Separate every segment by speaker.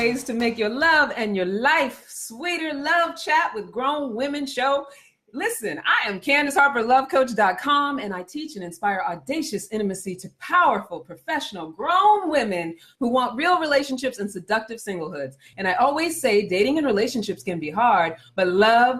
Speaker 1: ways to make your love and your life sweeter. Love Chat with Grown Women show. Listen, I am Candace Harper, lovecoach.com, and I teach and inspire audacious intimacy to powerful, professional, grown women who want real relationships and seductive singlehoods. And I always say dating and relationships can be hard, but love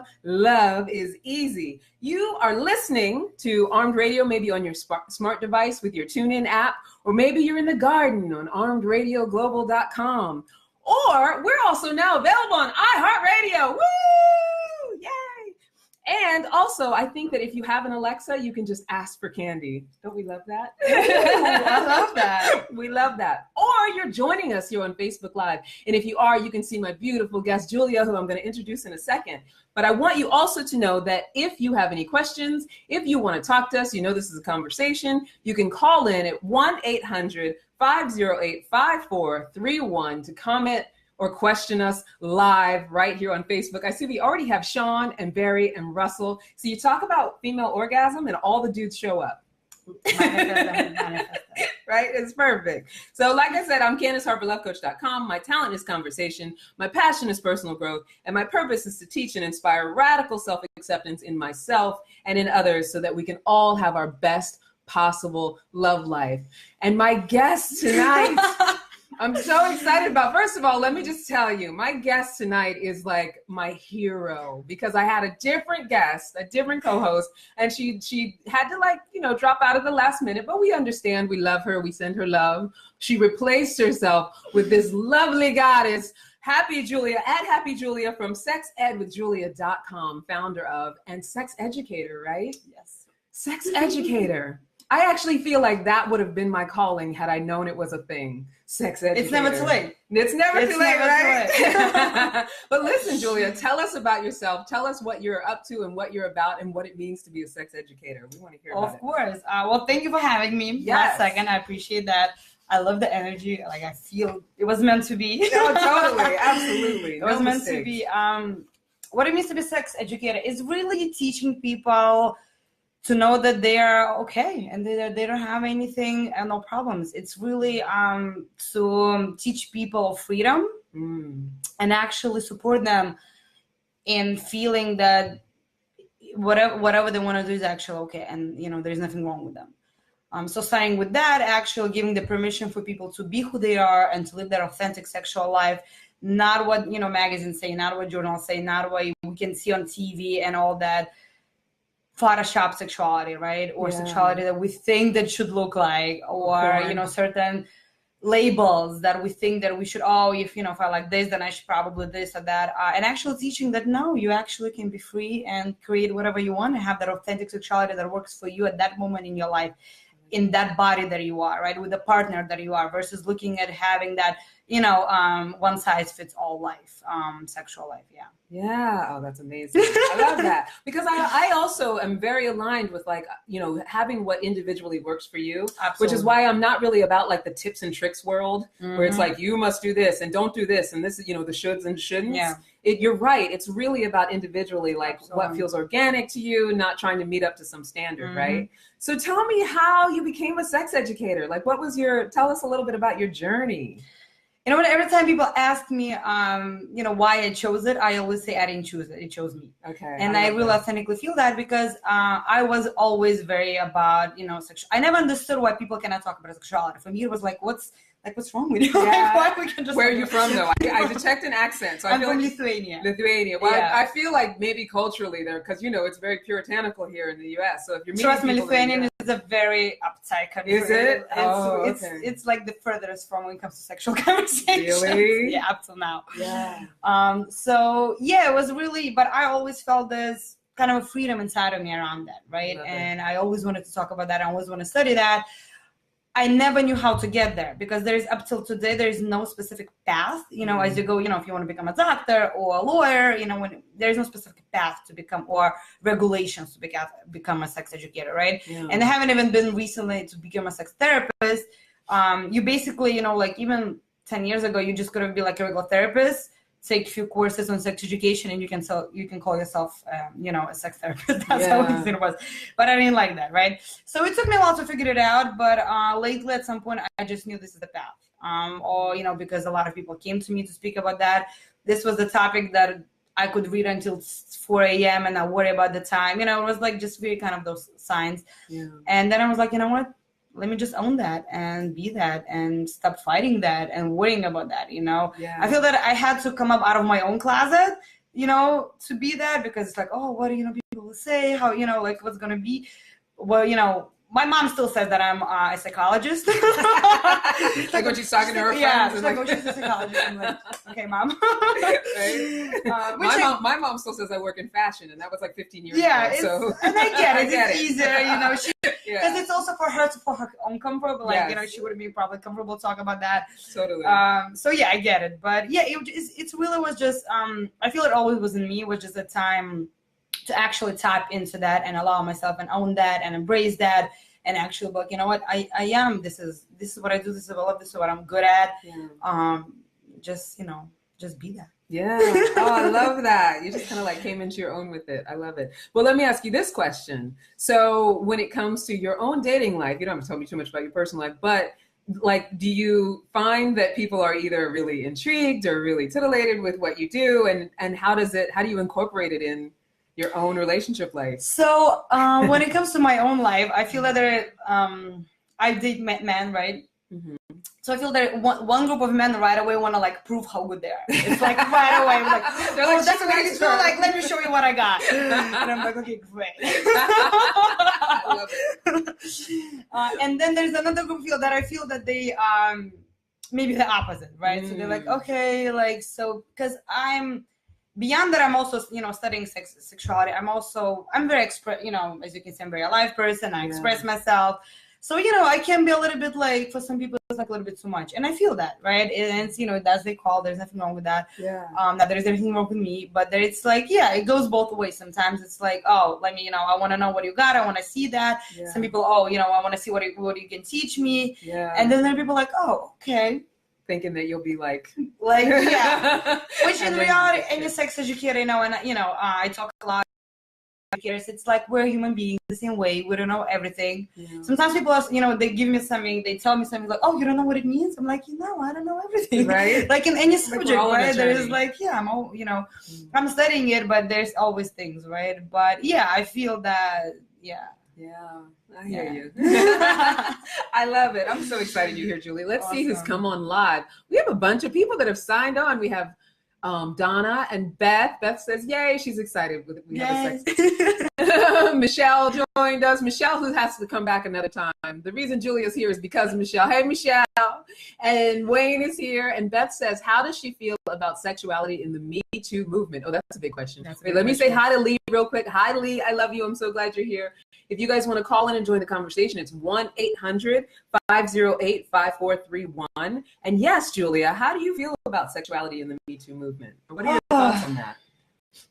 Speaker 1: is easy. You are listening to Armed Radio, maybe on your smart device with your TuneIn app, or maybe you're in the garden on armedradioglobal.com. Or we're also now available on iHeartRadio. Woo! Yay! And also, I think that if you have an Alexa, you can just ask for candy. Don't we love that?
Speaker 2: I love that.
Speaker 1: We love that. Or you're joining us here on Facebook Live. And if you are, you can see my beautiful guest, Julia, who I'm going to introduce in a second. But I want you also to know that if you have any questions, if you want to talk to us, you know this is a conversation, you can call in at 1-800-508-5431 to comment or question us live right here on Facebook. I see we already have Sean and Barry and Russell. So you talk about female orgasm and all the dudes show up. Right? It's perfect. So like I said, I'm Candace Harper, lovecoach.com. My talent is conversation. My passion is personal growth. And my purpose is to teach and inspire radical self-acceptance in myself and in others so that we can all have our best possible love life. And my guest tonight... I'm so excited about, first of all, let me just tell you, my guest tonight is like my hero because I had a different guest, a different co-host, and she had to drop out at the last minute, but we understand, we love her, we send her love. She replaced herself with this lovely goddess, Happy Julia, at Happy Julia from sexedwithjulia.com, founder of, and sex educator, right?
Speaker 2: Yes.
Speaker 1: Sex educator. I actually feel like that would have been my calling had I known it was a thing. Sex educator.
Speaker 2: It's never too late.
Speaker 1: It's never too late, right?
Speaker 2: Too late.
Speaker 1: But listen, Julia, tell us about yourself. Tell us what you're up to and what you're about and what it means to be a sex educator. We want to hear about it.
Speaker 2: Of course. Well, thank you for having me.
Speaker 1: Yes.
Speaker 2: Last second. I appreciate that. I love the energy. Like, I feel it was meant to be.
Speaker 1: No, totally. Absolutely.
Speaker 2: It was meant to be. What it means to be a sex educator is really teaching people to know that they are okay and they don't have anything and no problems. It's really to teach people freedom and actually support them in feeling that whatever they want to do is actually okay, and there's nothing wrong with them. So starting with that, actually giving the permission for people to be who they are and to live their authentic sexual life, not what magazines say, not what journals say, not what we can see on TV and all that Photoshop sexuality, right? Or sexuality that we think that should look like, or certain labels that we think that we should, if I like this, then I should probably this or that, and actually teaching that no, you actually can be free and create whatever you want and have that authentic sexuality that works for you at that moment in your life, in that body that you are, right, with the partner that you are, versus looking at having that one size fits all life, sexual life.
Speaker 1: Yeah. Oh, that's amazing. I love that because I also am very aligned with having what individually works for you. Absolutely. Which is why I'm not really about the tips and tricks world where it's like, you must do this and don't do this. And this is, the shoulds and shouldn'ts. Yeah. You're right. It's really about individually, what feels organic to you, not trying to meet up to some standard. Right. So tell me how you became a sex educator. Tell us a little bit about your journey.
Speaker 2: Every time people ask me, why I chose it, I always say I didn't choose it. It chose me. Okay. And I really authentically feel that because I was always very about, sexual. I never understood why people cannot talk about sexuality. For me, it was what's wrong with you?
Speaker 1: Yeah. Why we can just Where are you from, though? I detect an accent. So
Speaker 2: I'm from Lithuania.
Speaker 1: Lithuania. Well, yeah. I feel like maybe culturally there, because, it's very puritanical here in the U.S. So if you're meeting
Speaker 2: Trust me, Lithuanian is a very uptight country.
Speaker 1: Is it?
Speaker 2: It's like the furthest from when it comes to sexual conversations.
Speaker 1: Really?
Speaker 2: Yeah, up till now.
Speaker 1: Yeah.
Speaker 2: So, yeah, it was really, but I always felt this kind of a freedom inside of me around that, right? And I always wanted to talk about that. I always want to study that. I never knew how to get there because there's up till today, there's no specific path, as you go, if you want to become a doctor or a lawyer, when there's no specific path to become, or regulations to become a sex educator, right? Yeah. And I haven't even been recently to become a sex therapist. You basically, even 10 years ago, you just could be like a regular therapist, take a few courses on sex education, and you can call yourself, a sex therapist. That's how easy it was. But I didn't like that, right? So it took me a while to figure it out. But lately, at some point, I just knew this is the path. or, because a lot of people came to me to speak about that. This was the topic that I could read until 4 a.m. and not worry about the time. It was like just very kind of those signs.
Speaker 1: Yeah.
Speaker 2: And then I was like, you know what? Let me just own that and be that and stop fighting that and worrying about that,
Speaker 1: Yeah.
Speaker 2: I feel that I had to come up out of my own closet, to be that, because it's like, oh, what do people will say? How, like what's going to be? Well, my mom still says that I'm a psychologist.
Speaker 1: Like when she's talking to her friends.
Speaker 2: Yeah, she's like, oh, she's a psychologist. I'm like, okay, mom.
Speaker 1: Right? My mom still says I work in fashion, and that was like 15 years ago. So.
Speaker 2: And I get it. It's easier, because
Speaker 1: Yeah.
Speaker 2: it's also for her own comfort. But like,
Speaker 1: Yes.
Speaker 2: she wouldn't be probably comfortable talking about that.
Speaker 1: Totally.
Speaker 2: So yeah, I get it. But yeah, it really was just, I feel it always was in me. It was just a time to actually tap into that and allow myself and own that and embrace that and actually be like, you know what, I am, this is what I do, this is what I love, this is what I'm good at.
Speaker 1: Yeah.
Speaker 2: Just be that.
Speaker 1: Yeah. Oh, I love that. You just kind of like came into your own with it. I love it. Well, let me ask you this question. So when it comes to your own dating life, you don't have to tell me too much about your personal life, but like, do you find that people are either really intrigued or really titillated with what you do? And how do you incorporate it in your own relationship life?
Speaker 2: So when it comes to my own life, I feel that I date men, right?
Speaker 1: Mm-hmm.
Speaker 2: So I feel that one group of men right away want to like prove how good they are. It's like right away, like,
Speaker 1: they're like,
Speaker 2: that's what you feel like. Let me show you what I got. And I'm like, okay, great.
Speaker 1: I love it.
Speaker 2: And then there's another group that I feel that they maybe the opposite, right? So they're like, okay, like, so because I'm beyond that, I'm also studying sexuality. I'm very as you can see, I'm very alive person. I express myself. So, I can be a little bit like, for some people, it's like a little bit too much. And I feel that, right? And it's, as they call, there's nothing wrong with that.
Speaker 1: Yeah.
Speaker 2: Not there's anything wrong with me, but there it's like, yeah, it goes both ways. Sometimes it's like, oh, let me, I want to know what you got. I want to see that.
Speaker 1: Yeah.
Speaker 2: Some people, oh, I want to see what you can teach me.
Speaker 1: Yeah.
Speaker 2: And then there are people like, oh, okay.
Speaker 1: Thinking that you'll be like,
Speaker 2: yeah. Which in reality, any sex educator, and, I talk a lot. It's like we're human beings the same way. We don't know everything. Yeah. Sometimes people are, they give me something, they tell me something like, oh, you don't know what it means? I'm like, I don't know everything. Right. Like in any subject, right? There is like, yeah, I'm all, I'm studying it, but there's always things, right? But yeah, I feel that, yeah.
Speaker 1: Yeah, I hear you. I love it. I'm so excited you're here, Julie. Let's see who's come on live. We have a bunch of people that have signed on. We have Donna and Beth. Beth says, yay, she's excited. We have a sex. Michelle joined us. Michelle, who has to come back another time. The reason Julia's here is because of Michelle. Hey, Michelle. And Wayne is here. And Beth says, how does she feel about sexuality in the Me Too movement? Oh, that's a big question. Let me say hi to Lee real quick. Hi, Lee. I love you. I'm so glad you're here. If you guys want to call in and join the conversation, it's 1-800-508-5431. And yes, Julia, how do you feel about sexuality in the Me Too movement? What are your thoughts on that?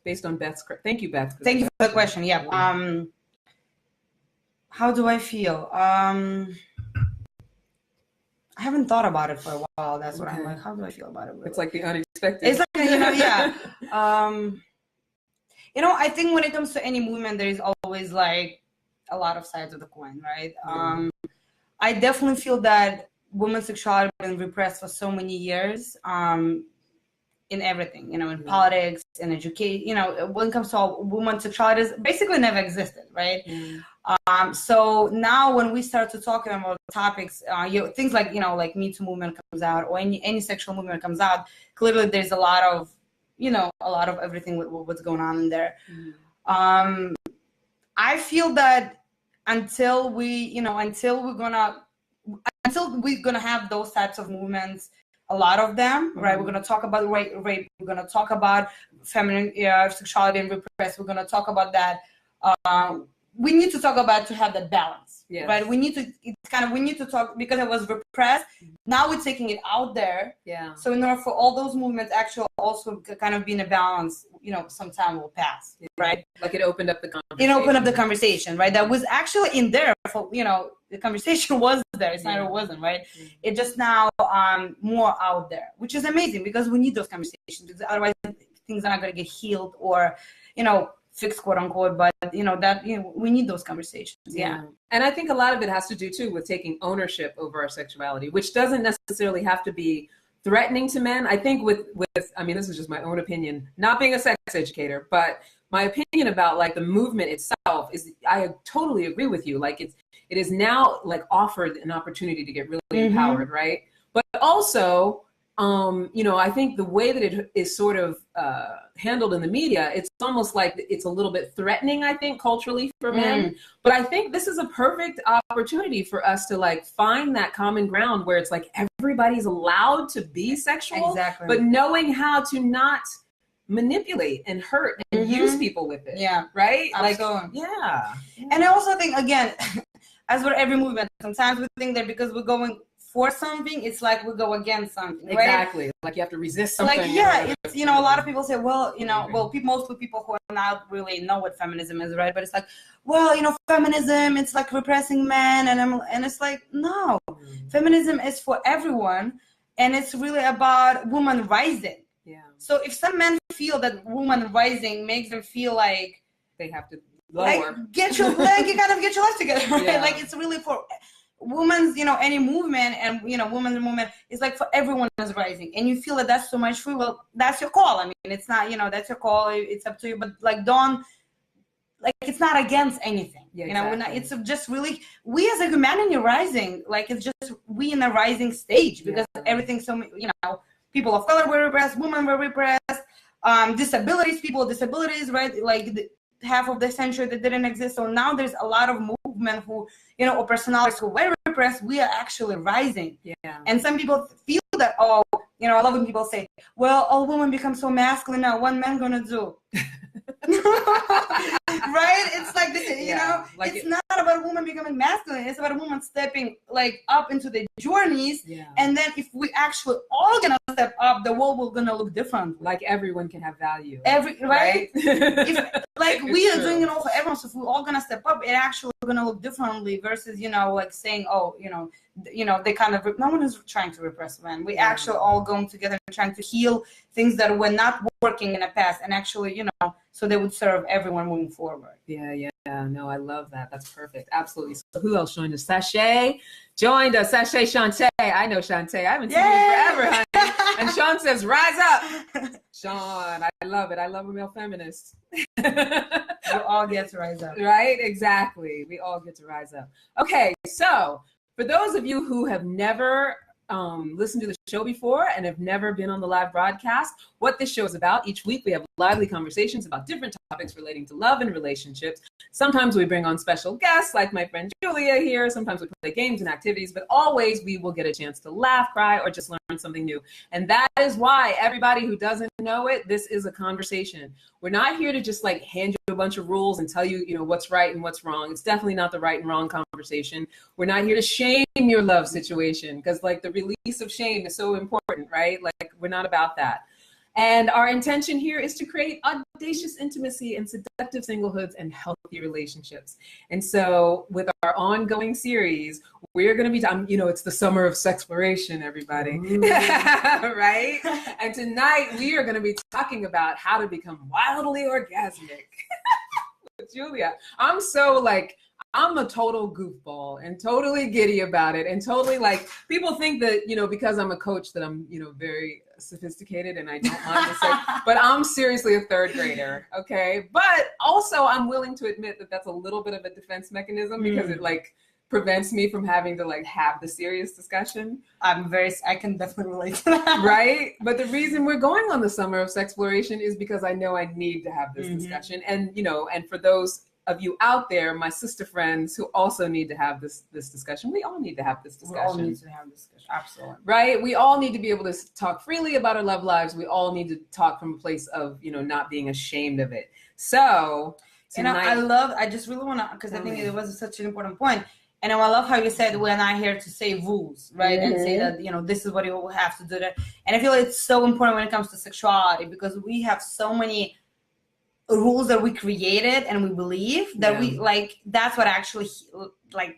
Speaker 1: Based on Beth's, thank you, Beth.
Speaker 2: Thank you for the question. Yeah. How do I feel? I haven't thought about it for a while. That's what I'm like. How do I feel about it? Really?
Speaker 1: It's like the unexpected.
Speaker 2: It's like, yeah. I think when it comes to any movement, there is always like a lot of sides of the coin, right? I definitely feel that women's sexuality has been repressed for so many years. In everything, in politics, in education, when it comes to women's sexuality, it's basically never existed, right? So now when we start to talk about topics, things like, like Me Too movement comes out, or any sexual movement comes out, clearly there's a lot of everything with what's going on in there. I feel that until we're gonna have those types of movements, a lot of them, right? We're going to talk about rape. We're going to talk about feminine sexuality and repressed. We're going to talk about that. We need to talk about to have that balance, right? We need to talk because it was repressed. Now we're taking it out there. Yeah. So in order for all those movements actually also kind of be in a balance, some time will pass, right?
Speaker 1: Like it opened up the conversation.
Speaker 2: It opened up the conversation, right? That was actually in there for, the conversation was there. It's not it wasn't, right? It just now more out there, which is amazing because we need those conversations because otherwise things are not going to get healed or, fix, quote unquote, but we need those conversations. Yeah.
Speaker 1: And I think a lot of it has to do too with taking ownership over our sexuality, which doesn't necessarily have to be threatening to men. I think with I mean, this is just my own opinion, not being a sex educator, but my opinion about like the movement itself is, I totally agree with you. Like it is now like offered an opportunity to get really empowered, right? But also, I think the way that it is sort of handled in the media, it's almost like it's a little bit threatening, I think, culturally for men. But I think this is a perfect opportunity for us to like find that common ground where it's like everybody's allowed to be sexual, but knowing how to not manipulate and hurt and use people with it.
Speaker 2: Yeah.
Speaker 1: Right?
Speaker 2: Absolutely.
Speaker 1: Like, yeah.
Speaker 2: And I also think, again, as with every movement, sometimes we think that because we're going for something, it's like we go against something, right?
Speaker 1: Exactly. Like you have to resist something.
Speaker 2: Like, yeah, it's, a lot of people say, well, mostly people who are not really know what feminism is, right? But it's like, well, feminism, it's like repressing men. And it's like, no, feminism is for everyone. And it's really about women rising.
Speaker 1: Yeah.
Speaker 2: So if some men feel that woman rising makes them feel like
Speaker 1: they have to lower,
Speaker 2: like, get your life together, right? Yeah. Like it's really for women's, any movement, and women's movement is like for everyone is rising, and you feel that that's so much free. Well, that's your call. I mean, it's not, that's your call. It's up to you. But like, don't, like, it's not against anything.
Speaker 1: Yeah,
Speaker 2: exactly. We're not, it's just really, we as a humanity rising. Like it's just we in a rising stage because everything's so, people of color were repressed, women were repressed, people with disabilities, right? Like half of the century that didn't exist. So now there's a lot of movement who, or personalities who were repressed. We are actually rising.
Speaker 1: Yeah.
Speaker 2: And some people feel that, I love when people say, well, all women become so masculine now. What man gonna do? Right? It's like this, like it's not about a woman becoming masculine. It's about a woman stepping like up into the journeys. Yeah. And then if we actually all gonna step up, the world will gonna look different.
Speaker 1: Like everyone can have value.
Speaker 2: Right? If, like it's we are doing it all for everyone, so if we're all gonna step up, it actually gonna look differently versus, like saying, they kind of, no one is trying to repress men. We actually all going together and trying to heal things that were not working in the past, and actually, so they would serve everyone moving forward.
Speaker 1: Yeah. No, I love that. That's perfect. Absolutely. So who else joined us? Sashay joined us. Sashay Shantae. I know Shantae. I haven't seen you forever, honey. And Sean says, rise up. Sean, I love it. I love a male feminist.
Speaker 2: We all get to rise up.
Speaker 1: Right? Exactly. We all get to rise up. Okay. So for those of you who have never listened to the show before and have never been on the live broadcast, what this show is about, each week we have lively conversations about different topics relating to love and relationships. Sometimes we bring on special guests like my friend Julia here. Sometimes we play games and activities, but always we will get a chance to laugh, cry, or just learn something new. And that is why everybody who doesn't know it, this is a conversation. We're not here to just like hand you a bunch of rules and tell you, what's right and what's wrong. It's definitely not the right and wrong conversation. We're not here to shame your love situation, because like the release of shame is so important, right? Like we're not about that. And our intention here is to create audacious intimacy and seductive singlehoods and healthy relationships. And so with our ongoing series, we're going to be, it's the summer of sexploration, everybody, right? And tonight we are going to be talking about how to become wildly orgasmic. Julia, I'm so like, I'm a total goofball and totally giddy about it, and totally like, people think that, because I'm a coach that I'm, very sophisticated and I don't mind to say, but I'm seriously a third grader. Okay. But also I'm willing to admit that that's a little bit of a defense mechanism because it like prevents me from having to like have the serious discussion.
Speaker 2: I can definitely relate to that.
Speaker 1: Right. But the reason we're going on the summer of sexploration is because I know I need to have this discussion. And, and for those of you out there, my sister friends who also need to have this discussion. We all need to have this discussion.
Speaker 2: We all need to have this discussion. Absolutely.
Speaker 1: Right? We all need to be able to talk freely about our love lives. We all need to talk from a place of, not being ashamed of it. So tonight,
Speaker 2: I just really want to, because I think it was such an important point. And I love how you said we're not here to say rules, right? And say that, this is what you will have to do. That. And I feel it's so important when it comes to sexuality, because we have so many rules that we created and we believe that we like, that's what actually like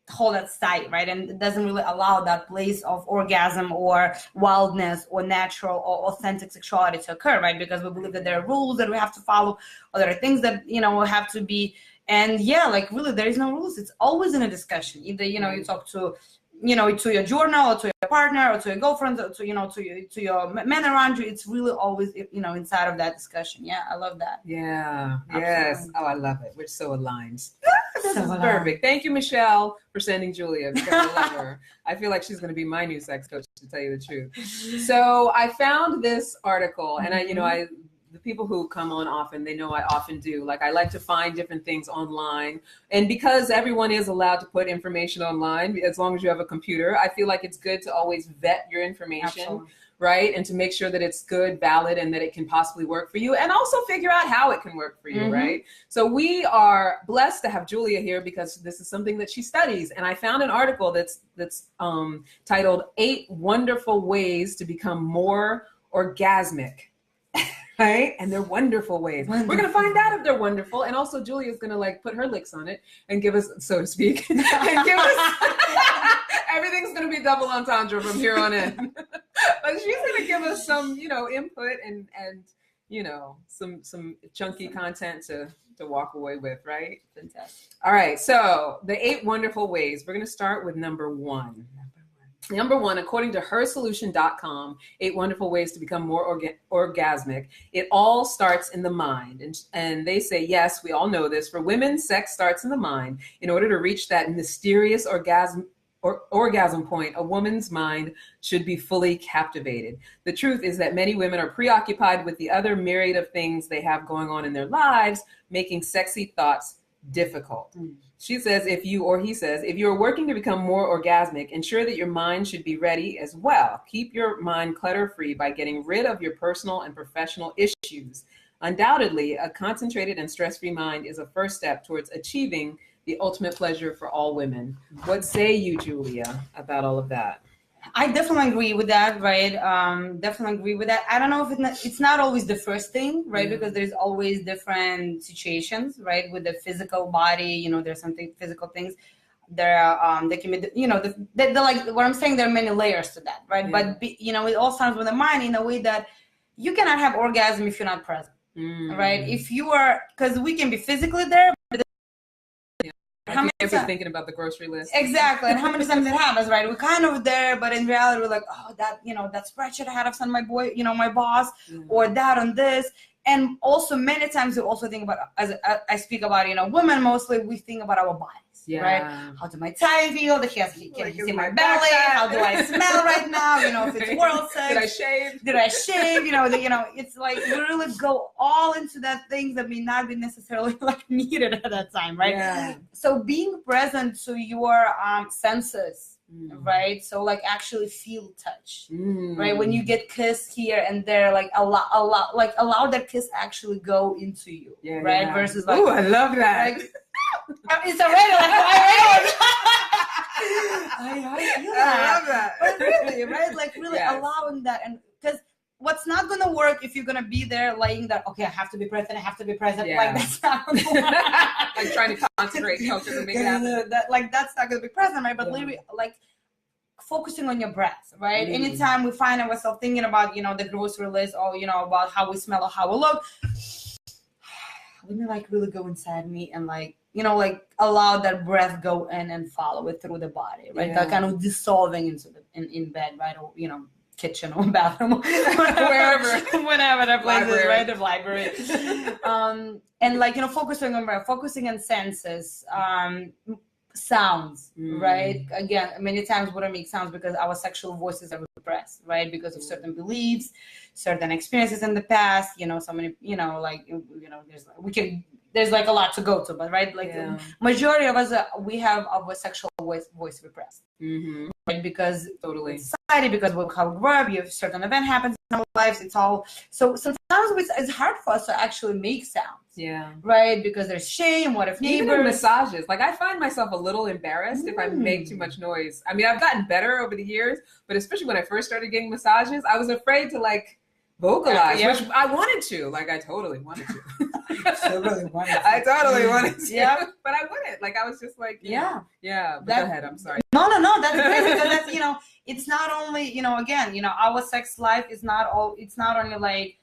Speaker 2: hold that sight, right? And it doesn't really allow that place of orgasm or wildness or natural or authentic sexuality to occur, right? Because we believe that there are rules that we have to follow, or there are things that, have to be. And yeah, like really, there is no rules. It's always in a discussion. Either, you talk to, to your journal, or to your partner, or to your girlfriend, or to, to your men around you. It's really always, inside of that discussion. Yeah, I love that.
Speaker 1: Yeah.
Speaker 2: Absolutely.
Speaker 1: Yes. Oh, I love it. We're so aligned. This
Speaker 2: So
Speaker 1: is
Speaker 2: aligned.
Speaker 1: perfect. Thank you, Michelle, for sending Julia, because I love her. I feel like she's going to be my new sex coach, to tell you the truth. So I found this article, and the people who come on often, they know I often do. Like, I like to find different things online. And because everyone is allowed to put information online, as long as you have a computer, I feel like it's good to always vet your information.
Speaker 2: Absolutely.
Speaker 1: Right? And to make sure that it's good, valid, and that it can possibly work for you, and also figure out how it can work for you, right? So we are blessed to have Julia here because this is something that she studies. And I found an article that's titled 8 Wonderful Ways to Become More Orgasmic. Right? And they're wonderful ways. Wonderful. We're going to find out if they're wonderful. And also Julia's going to like put her licks on it and give us, so to speak, and give us, everything's going to be double entendre from here on in. But she's going to give us some, input and some chunky content to walk away with, right?
Speaker 2: Fantastic.
Speaker 1: All right. So the 8 wonderful ways. We're going to start with number 1. Number 1, according to hersolution.com, 8 wonderful ways to become more orgasmic. It all starts in the mind. And they say, yes, we all know this. For women, sex starts in the mind. In order to reach that mysterious orgasm point, a woman's mind should be fully captivated. The truth is that many women are preoccupied with the other myriad of things they have going on in their lives, making sexy thoughts difficult. She says, if you are working to become more orgasmic, ensure that your mind should be ready as well. Keep your mind clutter-free by getting rid of your personal and professional issues. Undoubtedly, a concentrated and stress-free mind is a first step towards achieving the ultimate pleasure for all women. What say you, Julia, about all of that?
Speaker 2: I definitely agree with that, right? Definitely agree with that. I don't know if it's not always the first thing, right? Because there's always different situations, right? With the physical body, there's something physical things. There are, they can be, they're like what I'm saying. There are many layers to that, right?
Speaker 1: Yeah.
Speaker 2: But it all starts with the mind in a way that you cannot have orgasm if you're not present, right? If you are, because we can be physically there.
Speaker 1: How many times thinking about the grocery list?
Speaker 2: Exactly, and how many times it happens, right? We're kind of there, but in reality, we're like, oh, that that spreadsheet I had to send my boy, my boss, or that on this. And also, many times we also think about, as I speak about, women mostly, we think about our bodies, right? How do my thigh feel? Can he see my belly? How do I smell right now? If it's world sex. Did I shave? It's like we really go all into that things that may not be necessarily like needed at that time, right?
Speaker 1: Yeah.
Speaker 2: So being present to your senses, right? So like actually feel touch, right? When you get kissed here and there, like allow that kiss actually go into you, right? Yeah. Versus like,
Speaker 1: oh, I love that.
Speaker 2: Like, it's already like I feel that.
Speaker 1: I love that.
Speaker 2: But really, right? Like really allowing that, and because what's not going to work if you're going to be there laying that, okay, I have to be present. Yeah. Like that's not going to work.
Speaker 1: Like trying to concentrate, to make it happen.
Speaker 2: That's not going to be present, right? But literally, like focusing on your breath, right? Anytime we find ourselves thinking about, the grocery list or, about how we smell or how we look, let me like really go inside me and like, allow that breath go in and follow it through the body, right? That kind of dissolving into in bed, right? Or, kitchen or bathroom, wherever that place is, right? The library. And like, focusing on breath, focusing on senses, sounds, right? Again, many times we don't make sounds because our sexual voices are repressed, right? Because of certain beliefs, certain experiences in the past, so many, there's like a lot to go to, but right, like the majority of us, we have our sexual voice repressed, right? Because society, because of how we grew up, you have certain event happens in our lives. It's all so sometimes it's hard for us to actually make sounds, right? Because there's shame. What if neighbors?
Speaker 1: Even in massages, like I find myself a little embarrassed if I make too much noise. I mean, I've gotten better over the years, but especially when I first started getting massages, I was afraid to like vocalize,
Speaker 2: Yeah.
Speaker 1: which I wanted to. Like, I totally wanted to.
Speaker 2: So really wanted to.
Speaker 1: I totally wanted to.
Speaker 2: Yeah.
Speaker 1: But I wouldn't. Like, I was just like, you
Speaker 2: Yeah.
Speaker 1: know. Yeah. But
Speaker 2: That-
Speaker 1: go ahead. I'm sorry.
Speaker 2: No, that's great, because that's, you know, it's not only, you know, again, you know, our sex life is not all, it's not only like,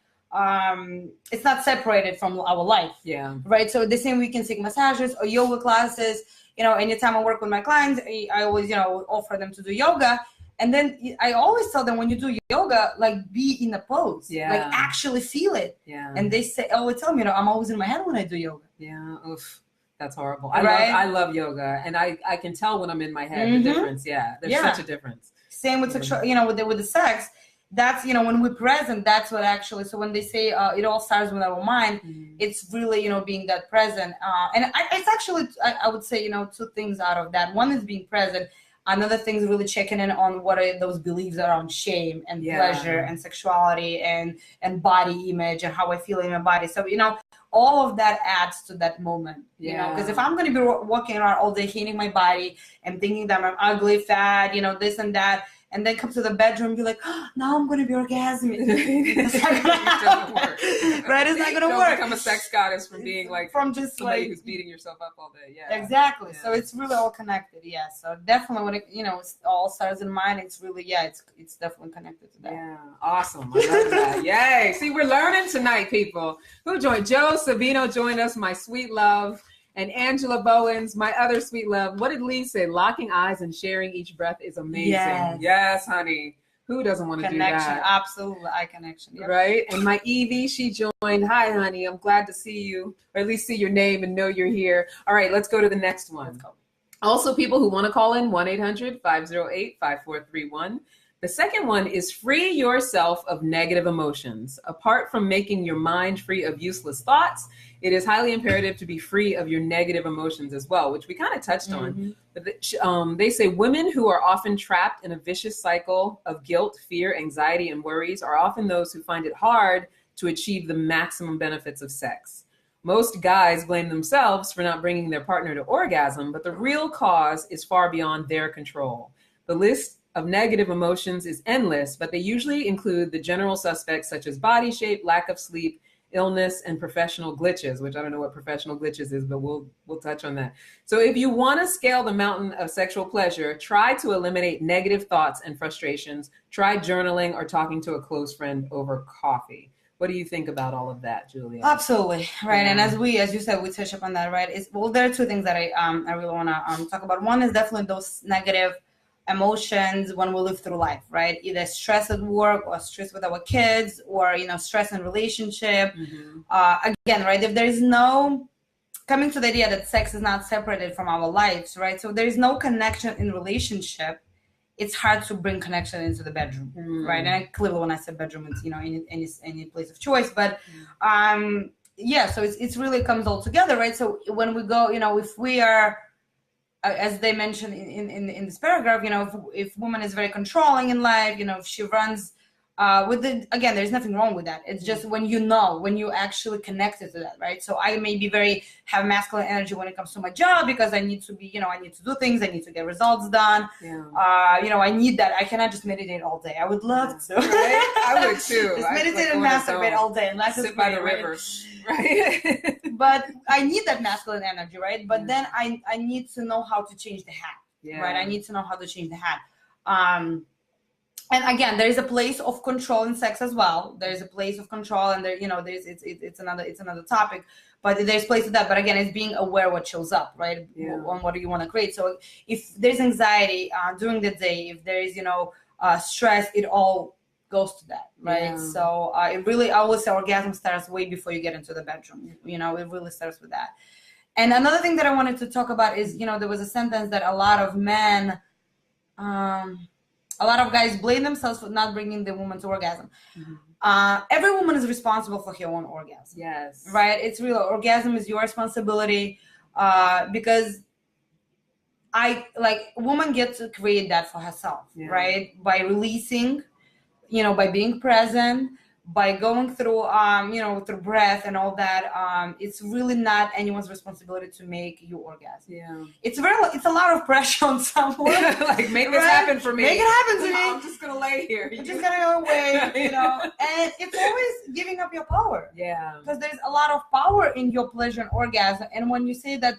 Speaker 2: it's not separated from our life.
Speaker 1: Yeah.
Speaker 2: Right. So the same, we can take massages or yoga classes. You know, anytime I work with my clients, I always, you know, offer them to do yoga. And then I always tell them, when you do yoga, like, be in a pose,
Speaker 1: Yeah.
Speaker 2: like actually feel it.
Speaker 1: Yeah.
Speaker 2: And they say, always tell me, you know, I'm always in my head when I do yoga.
Speaker 1: Yeah. Oof. That's horrible.
Speaker 2: Right?
Speaker 1: I love yoga, and I can tell when I'm in my head the difference. Yeah. There's such a difference.
Speaker 2: Same with sexual, you know, with the sex. That's, you know, when we're present, that's what actually, so when they say it all starts with our mind, it's really, you know, being that present. And it's actually, I would say, you know, two things out of that. One is being present. Another thing is really checking in on what are those beliefs around shame and pleasure and sexuality and body image and how I feel in my body. So, you know, all of that adds to that moment, you know, because if I'm going to be walking around all day hating my body and thinking that I'm ugly, fat, you know, this and that, and then come to the bedroom and be like, oh, now I'm going to be orgasmic. It's not gonna happen. Right? It's not going to work.
Speaker 1: Don't become a sex goddess from being like,
Speaker 2: from just
Speaker 1: somebody
Speaker 2: like
Speaker 1: who's beating yourself up all day. Yeah.
Speaker 2: Exactly.
Speaker 1: Yeah.
Speaker 2: So it's really all connected. Yeah. So definitely when it, you know, it all starts in mind, it's really, it's definitely connected to that.
Speaker 1: Yeah. Awesome. I love that. Yay. See, we're learning tonight, people. Who joined? Joe Savino joined us, my sweet love. And Angela Bowens, my other sweet love. What did Lee say? Locking eyes and sharing each breath is amazing. Yes, honey. Who doesn't want to do that?
Speaker 2: Absolutely. Eye connection. Yep.
Speaker 1: Right? And my Evie, she joined. Hi, honey. I'm glad to see you, or at least see your name and know you're here. All right, let's go to the next one.
Speaker 2: Let's go.
Speaker 1: Also, people who want to call in, 1-800-508-5431. The second one is free yourself of negative emotions. Apart from making your mind free of useless thoughts, it is highly imperative to be free of your negative emotions as well, which we kind of touched on. But they say women who are often trapped in a vicious cycle of guilt, fear, anxiety, and worries are often those who find it hard to achieve the maximum benefits of sex. Most guys blame themselves for not bringing their partner to orgasm, but the real cause is far beyond their control. The list of negative emotions is endless, but they usually include the general suspects such as body shape, lack of sleep, illness, and professional glitches, which I don't know what professional glitches is, but we'll touch on that. So if you want to scale the mountain of sexual pleasure, try to eliminate negative thoughts and frustrations. Try journaling or talking to a close friend over coffee. What do you think about all of that, Julia?
Speaker 2: Absolutely. Right. And as you said, we touch upon that, right? There are two things that I really want to talk about. One is definitely those negative emotions when we live through life, right? Either stress at work or stress with our kids or, you know, stress in relationship. Again, right? If there is no coming to the idea that sex is not separated from our lives, right? So there is no connection in relationship. It's hard to bring connection into the bedroom, right? And I clearly, when I said bedroom, it's, you know, any place of choice, but yeah. So it's really comes all together, right? So when we go, you know, if we are, as they mentioned in this paragraph, you know, if woman is very controlling in life, you know, if she runs again, there's nothing wrong with that. It's just when you actually connected to that, right? So I may be have masculine energy when it comes to my job because I need to be, you know, I need to do things, I need to get results done. Yeah. You know, I need that. I cannot just meditate all day. I would love to.
Speaker 1: Right? I would too.
Speaker 2: Just meditate and masturbate all day. And
Speaker 1: sit by the river. Right?
Speaker 2: But I need that masculine energy, right? But then I need to know how to change the hat, right? I need to know how to change the hat. And again, there is a place of control in sex as well. There is a place of control, and there, you know, it's another topic. But there's place to that. But again, it's being aware what shows up, right? On what do you want to create. So if there's anxiety during the day, if there is, you know, stress, it all goes to that, right? Yeah. So it really, I always say, orgasm starts way before you get into the bedroom. You know, it really starts with that. And another thing that I wanted to talk about is, you know, there was a sentence that a lot of men. A lot of guys blame themselves for not bringing the woman to orgasm. Every woman is responsible for her own orgasm.
Speaker 1: Yes.
Speaker 2: Right? It's real. Orgasm is your responsibility because woman gets to create that for herself, right? By releasing, you know, by being present, by going through, through breath and all that, it's really not anyone's responsibility to make you orgasm.
Speaker 1: Yeah.
Speaker 2: It's a lot of pressure on someone.
Speaker 1: Like, make this happen for me.
Speaker 2: Make it happen to me.
Speaker 1: I'm just going to lay here.
Speaker 2: You're just going to go away, and it's always giving up your power.
Speaker 1: Yeah.
Speaker 2: Because there's a lot of power in your pleasure and orgasm. And when you say that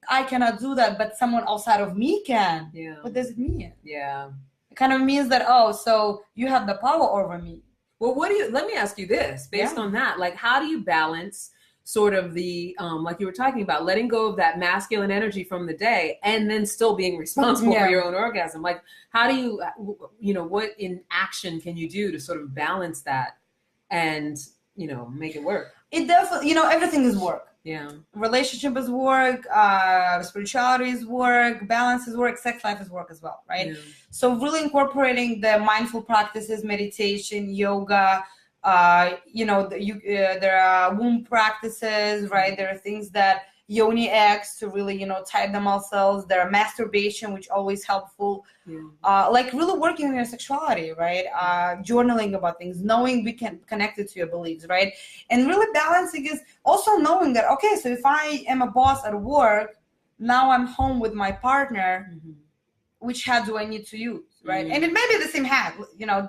Speaker 2: I cannot do that, but someone outside of me can, what does it mean?
Speaker 1: Yeah.
Speaker 2: It kind of means that, so you have the power over me.
Speaker 1: Well, let me ask you this, based on that, like, how do you balance sort of the, like you were talking about, letting go of that masculine energy from the day and then still being responsible for your own orgasm? Like, how do you, what in action can you do to sort of balance that and, make it work?
Speaker 2: It definitely, everything is work.
Speaker 1: Yeah.
Speaker 2: Relationship is work, spirituality is work, balance is work, sex life is work as well, right? Yeah. So really incorporating the mindful practices, meditation, yoga, there are womb practices, right? There are things that yoni eggs to really, type them ourselves. There are masturbation, which always helpful. Yeah. Like really working on your sexuality, right? Journaling about things, knowing we can connect it to your beliefs, right? And really balancing is also knowing that, okay, so if I am a boss at work, now I'm home with my partner, which hat do I need to use, right? And it may be the same hat,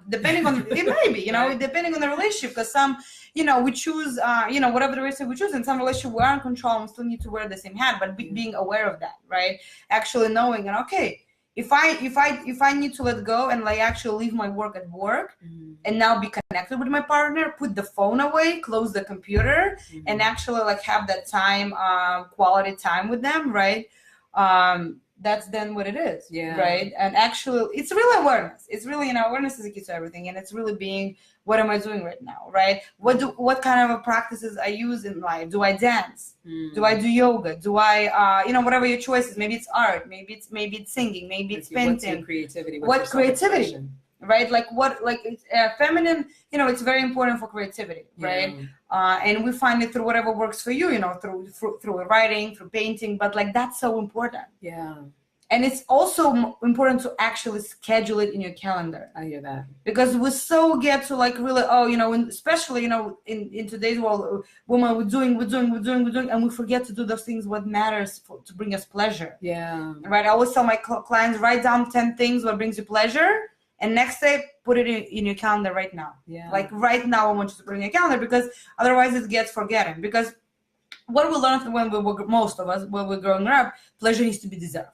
Speaker 2: depending on, it may be, depending on the relationship, because some, we choose, whatever the relationship we choose. In some relationship, we are in control and we still need to wear the same hat, but being aware of that, right? Actually knowing, and okay, if I need to let go and like actually leave my work at work and now be connected with my partner, put the phone away, close the computer, and actually like have that time, quality time with them, right? That's then what it is, right? And actually, it's really awareness. It's really, awareness is the key to everything, and it's really being, what am I doing right now, right? What kind of practices I use in life? Do I dance? Do I do yoga? Do I, whatever your choice is? Maybe it's art. Maybe it's singing. Maybe it's painting.
Speaker 1: What's your creativity?
Speaker 2: What creativity? Right? Like it's feminine, it's very important for creativity, right? And we find it through whatever works for you, through writing, through painting, but like that's so important. Yeah. And it's also important to actually schedule it in your calendar.
Speaker 1: I hear that.
Speaker 2: Because we so get to like really, especially, in today's world, women, we're doing, and we forget to do those things what matters to bring us pleasure. Yeah. Right? I always tell my clients, write down 10 things what brings you pleasure. And next day, put it in your calendar right now. Yeah. Like right now, I want you to put it in your calendar, because otherwise it gets forgotten. Because what we learned when most of us, when we're growing up, pleasure needs to be deserved.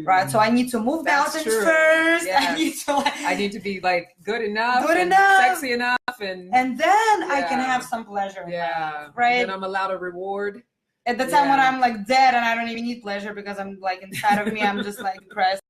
Speaker 2: Right? So I need to move mountains first. Yes.
Speaker 1: I need to be like good enough, sexy enough, and
Speaker 2: then I can have some pleasure. Yeah. Right?
Speaker 1: And then I'm allowed a reward.
Speaker 2: At the time when I'm like dead and I don't even need pleasure because I'm like inside of me, I'm just like depressed.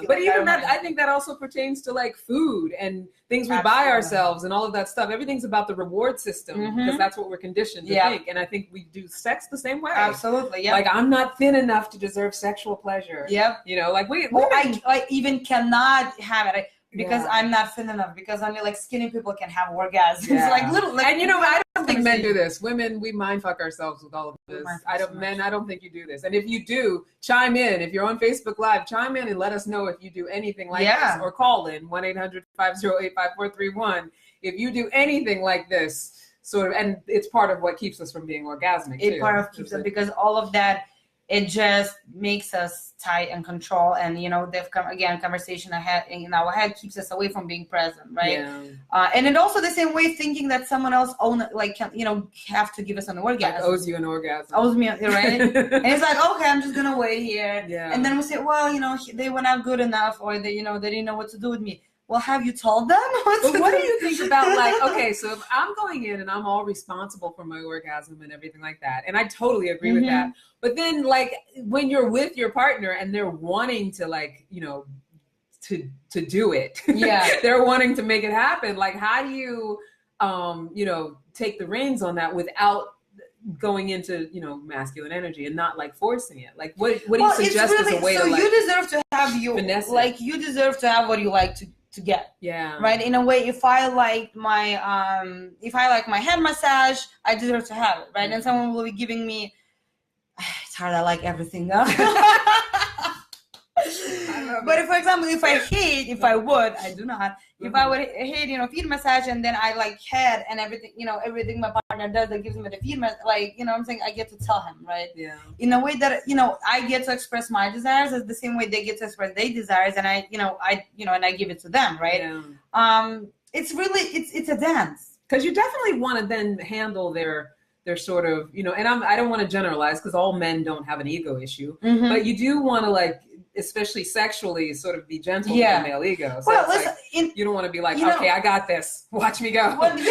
Speaker 1: But even that, I think that also pertains to like food and things we buy ourselves and all of that stuff. Everything's about the reward system, because that's what we're conditioned to think. And I think we do sex the same way.
Speaker 2: Absolutely. Yeah.
Speaker 1: Like, I'm not thin enough to deserve sexual pleasure. Yep. Like
Speaker 2: I even cannot have it. Because I'm not thin enough, because only like skinny people can have orgasms. Like little,
Speaker 1: and I don't think men do this. Women, we mind fuck ourselves with all of this. I don't think you do this. And if you do, chime in. If you're on Facebook Live, chime in and let us know if you do anything like this, or call in 1-800-508-5431 if you do anything like this. Sort of, and it's part of what keeps us from being orgasmic.
Speaker 2: It part of keeps us, because all of that, it just makes us tight and control, and conversation in our head keeps us away from being present, right? Yeah. And it also the same way thinking that someone else have to give us an orgasm.
Speaker 1: Like owes you an orgasm.
Speaker 2: Owes me, right? And it's like, okay, I'm just gonna wait here. Yeah. And then we say, well, they were not good enough, or they didn't know what to do with me. Well, have you told them?
Speaker 1: But what do you think about, like, okay, so if I'm going in and I'm all responsible for my orgasm and everything like that, and I totally agree with that, but then like when you're with your partner and they're wanting to like, to do it, they're wanting to make it happen, like how do you, take the reins on that without going into masculine energy and not like forcing it? Like what do you suggest as a way to like,
Speaker 2: you deserve to have you deserve to have what you like to get, right? In a way, if I like my head massage, I deserve to have it, right? And someone will be giving me, it's hard, I like everything though. But if, for example, if I hate, if I would, I do not. If I would hate, feet massage, and then I like head and everything, everything my partner does that gives me the feet, like, I'm saying, I get to tell him, right?
Speaker 1: Yeah.
Speaker 2: In a way that, I get to express my desires as the same way they get to express their desires, and I give it to them, right?
Speaker 1: Yeah.
Speaker 2: It's really, it's a dance.
Speaker 1: Because you definitely want to then handle their sort of, and I don't want to generalize because all men don't have an ego issue, but you do want to, like, especially sexually, sort of be gentle with the male ego. So
Speaker 2: well, listen,
Speaker 1: you don't want to be like, okay, I got this. Watch me go.
Speaker 2: Well, this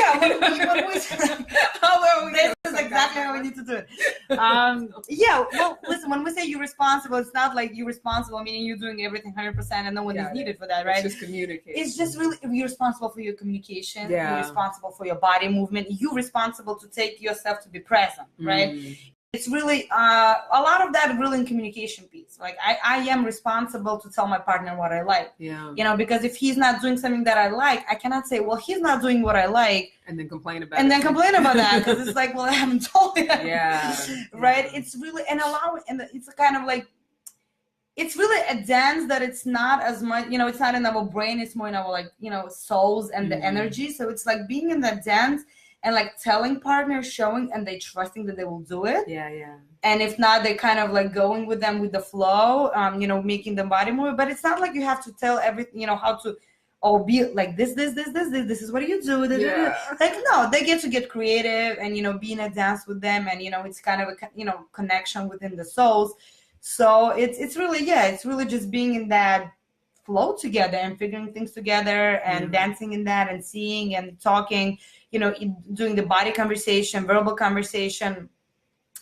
Speaker 2: is exactly how we need to do it. Well, listen, when we say you're responsible, it's not like you're responsible, meaning you're doing everything 100% and no one is needed for that, right?
Speaker 1: It's just communication.
Speaker 2: It's just really, you're responsible for your communication. Yeah. You're responsible for your body movement. You're responsible to take yourself to be present, right? It's really a lot of that really in communication piece. Like I am responsible to tell my partner what I like. Yeah. Because if he's not doing something that I like, I cannot say, well, he's not doing what I like.
Speaker 1: And then complain about
Speaker 2: that because it's like, well, I haven't told him.
Speaker 1: Yeah.
Speaker 2: Right. Yeah. It's really, and it's kind of like, it's really a dance that it's not as much, it's not in our brain. It's more in our, like, souls and the energy. So it's like being in that dance. And like telling partners, showing, and they trusting that they will do it. Yeah. And if not, they kind of like going with them with the flow, making the body move. But it's not like you have to tell everything, how to, be like this is what you do. Yeah. Like, no, they get to get creative and, be in a dance with them. And, it's kind of a, connection within the souls. So it's really just being in that flow together and figuring things together and dancing in that and seeing and talking, doing the body conversation, verbal conversation,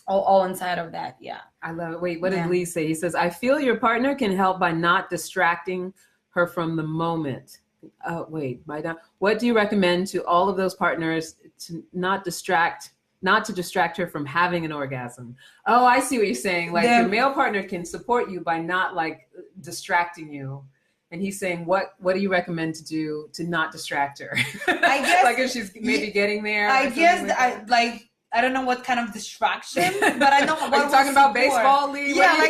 Speaker 2: all inside of that. Yeah.
Speaker 1: I love it. Wait, what did Lee say? He says, I feel your partner can help by not distracting her from the moment. What do you recommend to all of those partners to not to distract her from having an orgasm? Oh, I see what you're saying. Like your male partner can support you by not like distracting you. And he's saying, what do you recommend to do to not distract her?
Speaker 2: I guess
Speaker 1: like if she's maybe getting there.
Speaker 2: I guess I don't know what kind of distraction, but I know what
Speaker 1: we're talking about baseball league.
Speaker 2: Yeah,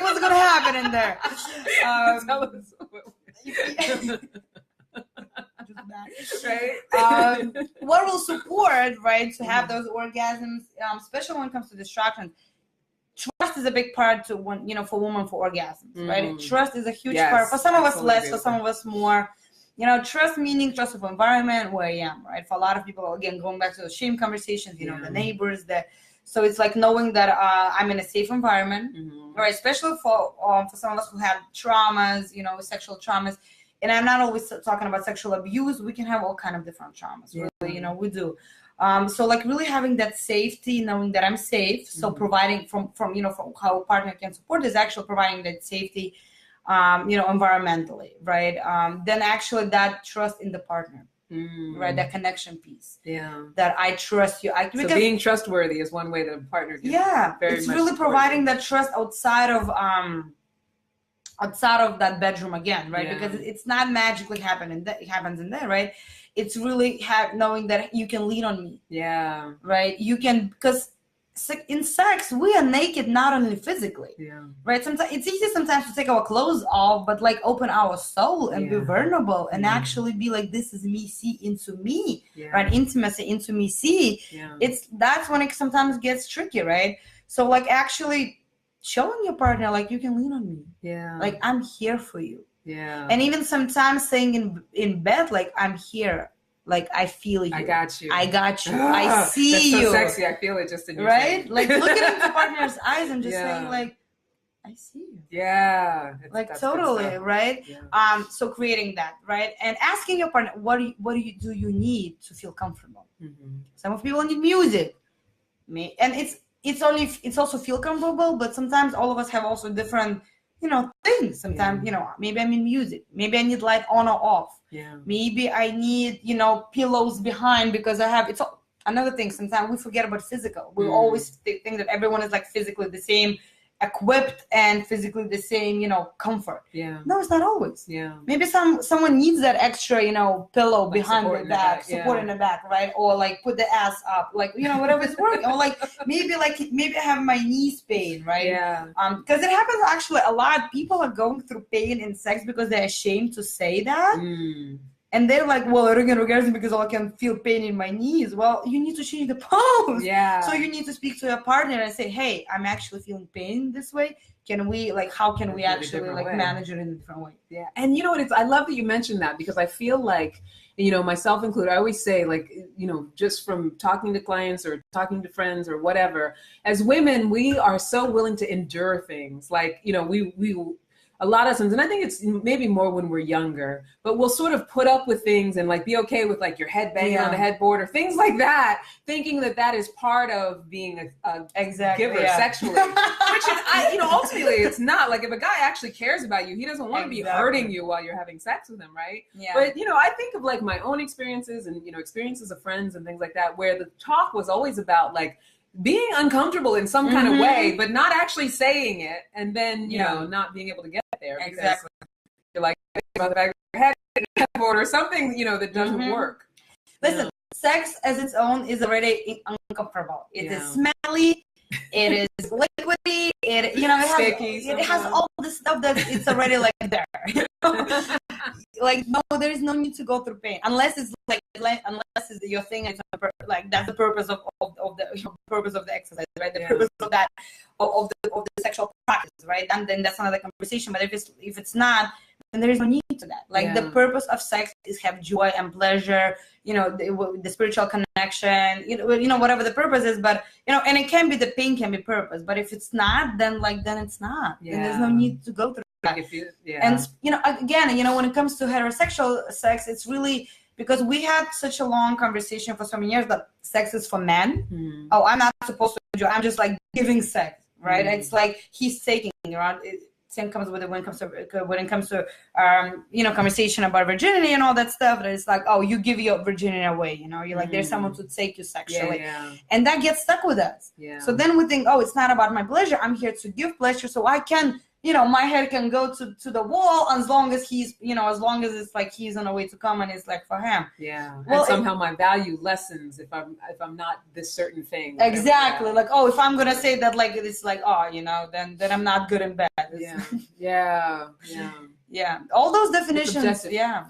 Speaker 2: what's gonna happen in there?
Speaker 1: Tell us.
Speaker 2: Right. What will support, right, to have those orgasms, especially when it comes to distractions. Trust is a big part to for women for orgasms, right? Trust is a huge part. For some of us less, for some of us more. Trust meaning trust of environment where I am, right? For a lot of people, again, going back to the shame conversations, the neighbors, so it's like knowing that I'm in a safe environment, right? Especially for some of us who have traumas, sexual traumas. And I'm not always talking about sexual abuse. We can have all kind of different traumas, really, we do. So like really having that safety, knowing that I'm safe. So providing from how a partner can support is actually providing that safety, environmentally, right? Then actually that trust in the partner, right? That connection piece. Yeah. That I trust you.
Speaker 1: So being trustworthy is one way that a partner can
Speaker 2: it's really providing that trust outside of that bedroom again, right? Because it's not magically happening. It happens in there, right? It's really knowing that you can lean on me. Yeah. Right? You can, because in sex, we are naked not only physically. Yeah. Right? Sometimes it's easy sometimes to take our clothes off, but like open our soul and be vulnerable and actually be like, this is me, see into me. Yeah. Right? Intimacy into me, see. Yeah. That's when it sometimes gets tricky, right? So like actually showing your partner like you can lean on me. Yeah. Like I'm here for you. Yeah. And even sometimes saying in bed, like, I'm here. Like, I feel you.
Speaker 1: I got you.
Speaker 2: I see
Speaker 1: that's so
Speaker 2: you.
Speaker 1: Sexy. I feel it just in your
Speaker 2: right? Like looking into partner's eyes and just saying like, I see you.
Speaker 1: Yeah.
Speaker 2: Like totally, right? Yeah. So creating that, right? And asking your partner, what do you need to feel comfortable? Some of people need music. And it's also feel comfortable, but sometimes all of us have also different things. Sometimes, maybe I need music. Maybe I need light on or off. Yeah. Maybe I need, pillows behind because it's another thing. Sometimes we forget about physical. We always think that everyone is like physically the same equipped and physically the same, you know, comfort.
Speaker 1: Yeah.
Speaker 2: No, it's not always.
Speaker 1: Yeah.
Speaker 2: Maybe someone needs that extra, you know, pillow
Speaker 1: Like
Speaker 2: behind their back, support in the back, right? Or like put the ass up, like, you know, whatever is working. Or like maybe I have my knees pain, right?
Speaker 1: Yeah.
Speaker 2: Because it happens actually a lot. People are going through pain in sex because they're ashamed to say that. And they're like, well, I don't get orgasm because I can feel pain in my knees. Well, you need to change the pose.
Speaker 1: Yeah.
Speaker 2: So you need to speak to your partner and say, hey, I'm actually feeling pain this way. Can we, like, how can we actually, like, manage it in a different way?
Speaker 1: Yeah. And you know what, I love that you mentioned that, because I feel like, you know, myself included, I always say, like, you know, just from talking to clients or talking to friends or whatever, as women, we are so willing to endure things. Like, you know, we a lot of times, and I think it's maybe more when we're younger, but we'll sort of put up with things and like be okay with like your head banging on the headboard or things like that, thinking that that is part of being a giver sexually. Which is, you know, ultimately it's not. Like if a guy actually cares about you, he doesn't want to be hurting you while you're having sex with him, right? Yeah. But you know, I think of like my own experiences and, you know, experiences of friends and things like that, where the talk was always about like being uncomfortable in some kind of way, but not actually saying it, and then you know, not being able to get there. Exactly. You're like about the back of your head or something, you know, that doesn't work.
Speaker 2: Listen, sex as its own is already uncomfortable. It is smelly. It is liquidy. It, you know, it has all this stuff that it's already like there. You know? Like no, there is no need to go through pain unless it's like unless it's your thing. It's like that's the purpose of the purpose of the exercise, right? The purpose of that of the sexual practice, right? And then that's another conversation. But if it's not, then there is no need to that. Like the purpose of sex is have joy and pleasure. You know, the spiritual connection. You know, whatever the purpose is. But you know, and it can be the pain can be purpose. But if it's not, then it's not. Yeah. Then there's no need to go through. And you know, again, you know, when it comes to heterosexual sex, it's really because we had such a long conversation for so many years that sex is for men. Oh, I'm not supposed to enjoy. I'm just like giving sex, right? It's like he's taking, right? Same comes with it when it comes to you know, conversation about virginity and all that stuff. That it's like, oh, you give your virginity away, you know, you're like there's someone to take you sexually, and that gets stuck with us. So then we think, oh, it's not about my pleasure. I'm here to give pleasure, so I can. You know, my head can go to the wall as long as he's, you know, as long as it's like he's on a way to come and it's like for him. Yeah. Well, and somehow my value lessens if I'm not this certain thing. Exactly. Like, oh, if I'm gonna say that, like it's like, oh, you know, then I'm not good in bed. Yeah. All those definitions. Yeah.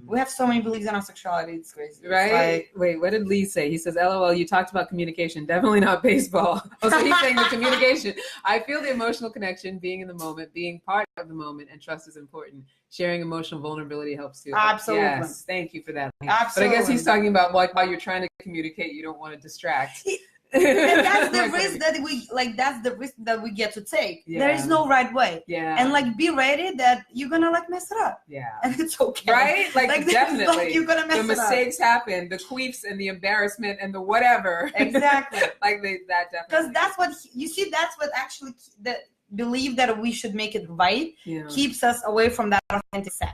Speaker 2: We have so many beliefs in our sexuality. It's crazy. Right? Like, wait, what did Lee say? He says, LOL, you talked about communication. Definitely not baseball. Oh, so he's saying the communication. I feel the emotional connection, being in the moment, being part of the moment, and trust is important. Sharing emotional vulnerability helps too. Absolutely. Yes, thank you for that. Absolutely. But I guess he's talking about like while you're trying to communicate, you don't want to distract. And that's the risk that we like. That's the risk that we get to take. There is no right way. And like, be ready that you're gonna like mess it up. And it's okay. Right? Like definitely. Like, you're gonna mess it up. The mistakes happen. The queefs and the embarrassment and the whatever. Exactly. Like that definitely. Because that's what you see. That's what actually the belief that we should make it right keeps us away from that authentic sex.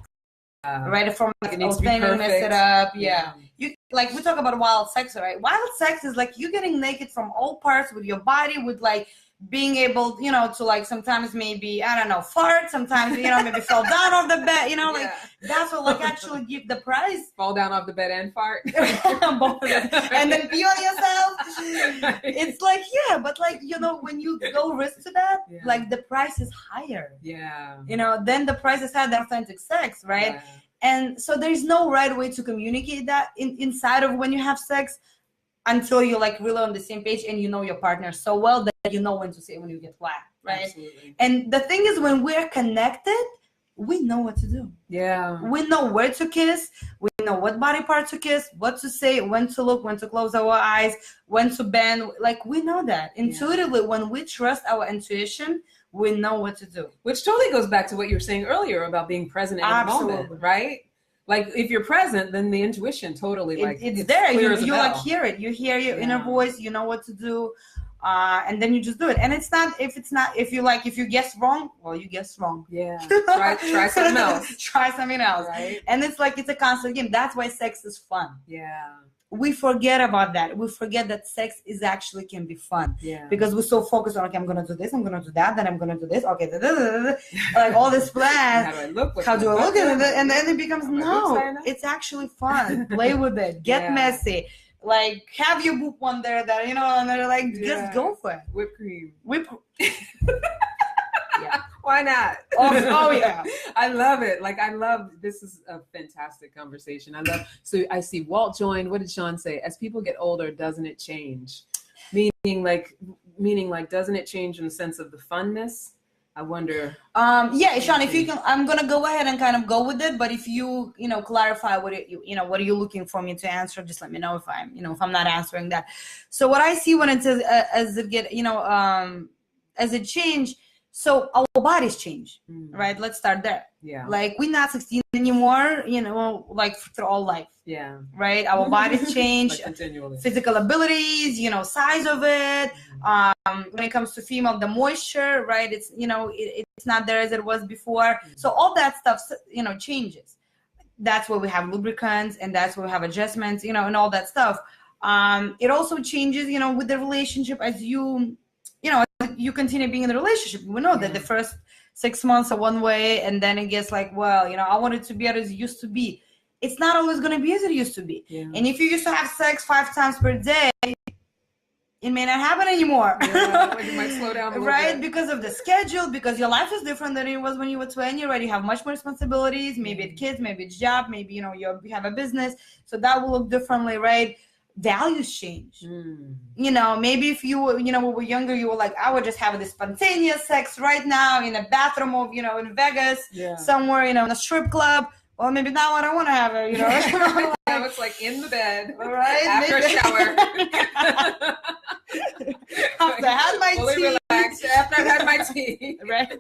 Speaker 2: Right, from like, mess it up. You like, we talk about wild sex, right? Wild sex is like you getting naked from all parts with your body, with like being able, you know, to like sometimes maybe, I don't know, fart, sometimes, you know, maybe fall down off the bed, you know, like that's what like actually give the prize. Fall down off the bed and fart. And then pee on yourself. It's like, but like, you know, when you go risk to that, like the price is higher. You know, then the price is higher than authentic sex, right? And so there's no right way to communicate that inside of when you have sex until you're like really on the same page and you know your partner so well that you know when to say when you get whacked, right? Absolutely. And the thing is, when we're connected, we know what to do. We know where to kiss. We know what body part to kiss, what to say, when to look, when to close our eyes, when to bend. Like, we know that intuitively. When we trust our intuition, we know what to do. Which totally goes back to what you were saying earlier about being present in the moment, right? Like, if you're present, then the intuition totally like it's there. You like hear it. You hear your inner voice. You know what to do, and then you just do it. And it's not if you guess wrong, well, you guess wrong. Try something else. Try something else. Right. And it's like it's a constant game. That's why sex is fun. we forget about that. We forget that sex is actually can be fun.
Speaker 1: Yeah.
Speaker 2: Because we're so focused on, okay, I'm gonna do this, I'm gonna do that, then I'm gonna do this. Okay, like all this plan.
Speaker 1: How do I look?
Speaker 2: How do I look at it? And then it becomes it's actually fun. Play with it. Get messy. Like have your boob one there that and they're like just go for it.
Speaker 1: Whipped cream.
Speaker 2: Yeah.
Speaker 1: Why not?
Speaker 2: Oh yeah.
Speaker 1: I love it. Like I love this is a fantastic conversation. So I see Walt joined. What did Sean say? As people get older, doesn't it change? Meaning like doesn't it change in the sense of the funness? I wonder.
Speaker 2: Yeah, Sean, if you can, I'm gonna go ahead and kind of go with it. But if you clarify what what are you looking for me to answer, just let me know if I'm not answering that. So what I see when it says as it get as it change. So our bodies change, right? Let's start there.
Speaker 1: Yeah.
Speaker 2: Like we're not 16 anymore, like through all life.
Speaker 1: Yeah.
Speaker 2: Right. Our bodies change,
Speaker 1: like continually.
Speaker 2: Physical abilities, size of it. When it comes to female, the moisture, right? It's it's not there as it was before. So all that stuff, changes. That's where we have lubricants, and that's where we have adjustments, and all that stuff. It also changes, with the relationship as you continue being in the relationship. We know that the first 6 months are one way, and then it gets like, well, I want it to be as it used to be. It's not always going to be as it used to be. Yeah. And if you used to have sex 5 times per day, it may not happen anymore.
Speaker 1: Yeah, like it might slow down a little
Speaker 2: right?
Speaker 1: bit.
Speaker 2: Because of the schedule, because your life is different than it was when you were 20, right? You have much more responsibilities. Maybe it's kids, maybe it's job, maybe, you have a business. So that will look differently, right? Values change. Maybe if you were, when we were younger, you were like, I would just have this spontaneous sex right now in a bathroom of, in Vegas, somewhere, in a strip club. Well, maybe now I don't want to have it,
Speaker 1: Now it's like in the bed,
Speaker 2: right?
Speaker 1: After a shower.
Speaker 2: After I had my
Speaker 1: fully
Speaker 2: tea.
Speaker 1: Relaxed. After I've had my tea.
Speaker 2: Right?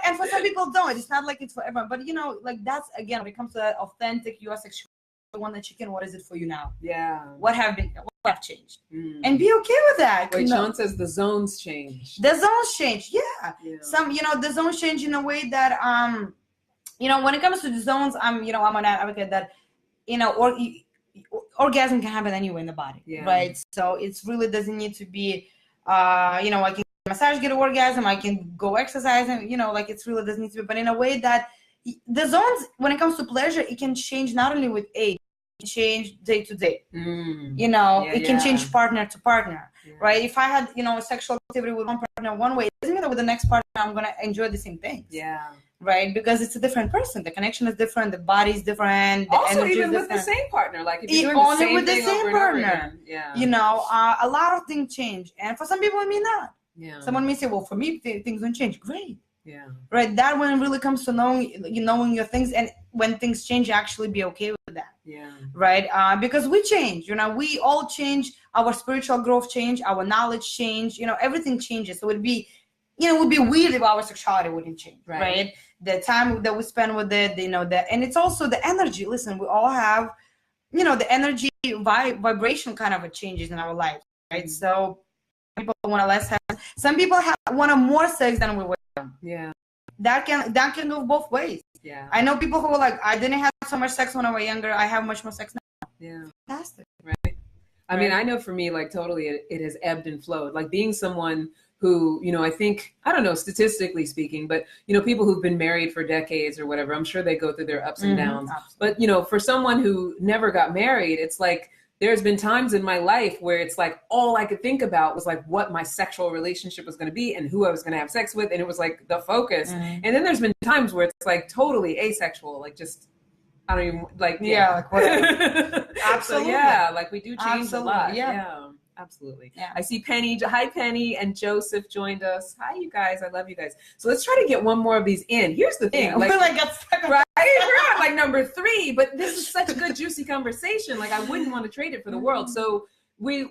Speaker 2: And for some people, don't. It's not like it's for everyone. But, like that's, again, when it comes to that authentic US sexuality, one that chicken, what is it for you now?
Speaker 1: Yeah.
Speaker 2: What have changed? And be okay with that.
Speaker 1: Wait, Sean says the zones change.
Speaker 2: The zones change, yeah. Some, the zones change in a way that when it comes to the zones, I'm an advocate that, orgasm can happen anywhere in the body, right? So it really doesn't need to be, I can massage, get an orgasm, I can go exercise, and, like it really doesn't need to be, but in a way that the zones, when it comes to pleasure, it can change not only with age, it can change day to day. It can change partner to partner, right? If I had, sexual activity with one partner one way, it doesn't mean that with the next partner I'm going to enjoy the same things.
Speaker 1: Yeah.
Speaker 2: Right? Because it's a different person. The connection is different. The body's different. The
Speaker 1: also,
Speaker 2: energy
Speaker 1: even
Speaker 2: is
Speaker 1: with the
Speaker 2: different.
Speaker 1: same partner, like if you're doing the same
Speaker 2: with the
Speaker 1: thing
Speaker 2: same
Speaker 1: over
Speaker 2: partner.
Speaker 1: and over again. Yeah.
Speaker 2: A lot of things change, and for some people, it may not.
Speaker 1: Yeah.
Speaker 2: Someone may say, "Well, for me, things don't change." Great.
Speaker 1: Yeah.
Speaker 2: Right. That when it really comes to knowing your things, and when things change, actually be okay with that.
Speaker 1: Yeah.
Speaker 2: Right. Because we change. We all change. Our spiritual growth change. Our knowledge change. Everything changes. So it'd be, it would be weird if our sexuality wouldn't change. Right. The time that we spend with it, and it's also the energy. Listen, we all have, the energy vibration kind of changes in our lives. Right. So people want less sex. Some people want more sex than we were.
Speaker 1: Yeah.
Speaker 2: That can go both ways.
Speaker 1: Yeah.
Speaker 2: I know people who are like, I didn't have so much sex when I was younger. I have much more sex now.
Speaker 1: Yeah.
Speaker 2: Fantastic.
Speaker 1: Right. I mean, I know for me, like totally it has ebbed and flowed. Like being someone who, I think, I don't know, statistically speaking, but, people who've been married for decades or whatever, I'm sure they go through their ups and downs. Absolutely. But, for someone who never got married, it's like, there's been times in my life where it's like all I could think about was like what my sexual relationship was going to be and who I was going to have sex with. And it was like the focus. And then there's been times where it's like totally asexual, like just, I don't even like,
Speaker 2: like whatever. Absolutely.
Speaker 1: So, like we do change a lot.
Speaker 2: Yeah.
Speaker 1: Absolutely.
Speaker 2: Yeah.
Speaker 1: I see Penny. Hi, Penny. And Joseph joined us. Hi, you guys. I love you guys. So let's try to get one more of these in. Here's the thing.
Speaker 2: Like, we got stuck on
Speaker 1: right? We're on like number 3, but this is such a good, juicy conversation. Like I wouldn't want to trade it for the world. So we're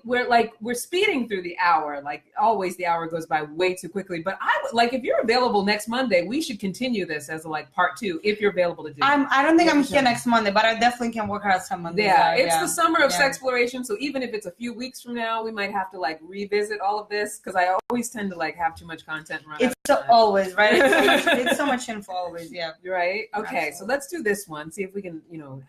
Speaker 1: speeding through the hour. Like always, the hour goes by way too quickly. But I would like, if you're available next Monday, we should continue this as a part 2 if you're available to do.
Speaker 2: I don't think I'm here next Monday, but I definitely can work out some Mondays.
Speaker 1: Yeah, it's the summer of sexploration. So even if it's a few weeks from now, we might have to revisit all of this because I always tend to have too much content.
Speaker 2: It's always right. It's so much info always. Yeah.
Speaker 1: Right. Okay. Absolutely. So let's do this one. See if we can,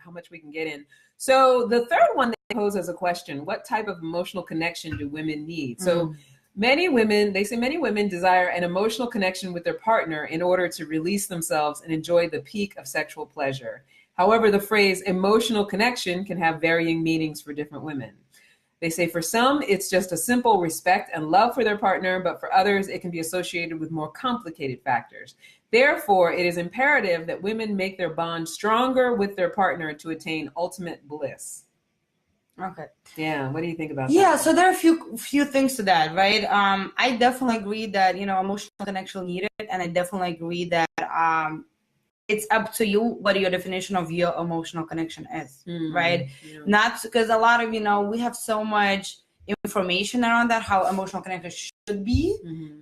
Speaker 1: how much we can get in. So the third one they pose as a question: what type of emotional connection do women need? So many women desire an emotional connection with their partner in order to release themselves and enjoy the peak of sexual pleasure. However, the phrase emotional connection can have varying meanings for different women. They say for some, it's just a simple respect and love for their partner, but for others, it can be associated with more complicated factors. Therefore, it is imperative that women make their bond stronger with their partner to attain ultimate bliss.
Speaker 2: Okay.
Speaker 1: Yeah. What do you think about that?
Speaker 2: Yeah. So there are a few things to that, right? I definitely agree that, emotional connection needed. And I definitely agree that it's up to you what your definition of your emotional connection is, right? Yeah. Not because a lot of, we have so much information around that, how emotional connection should be,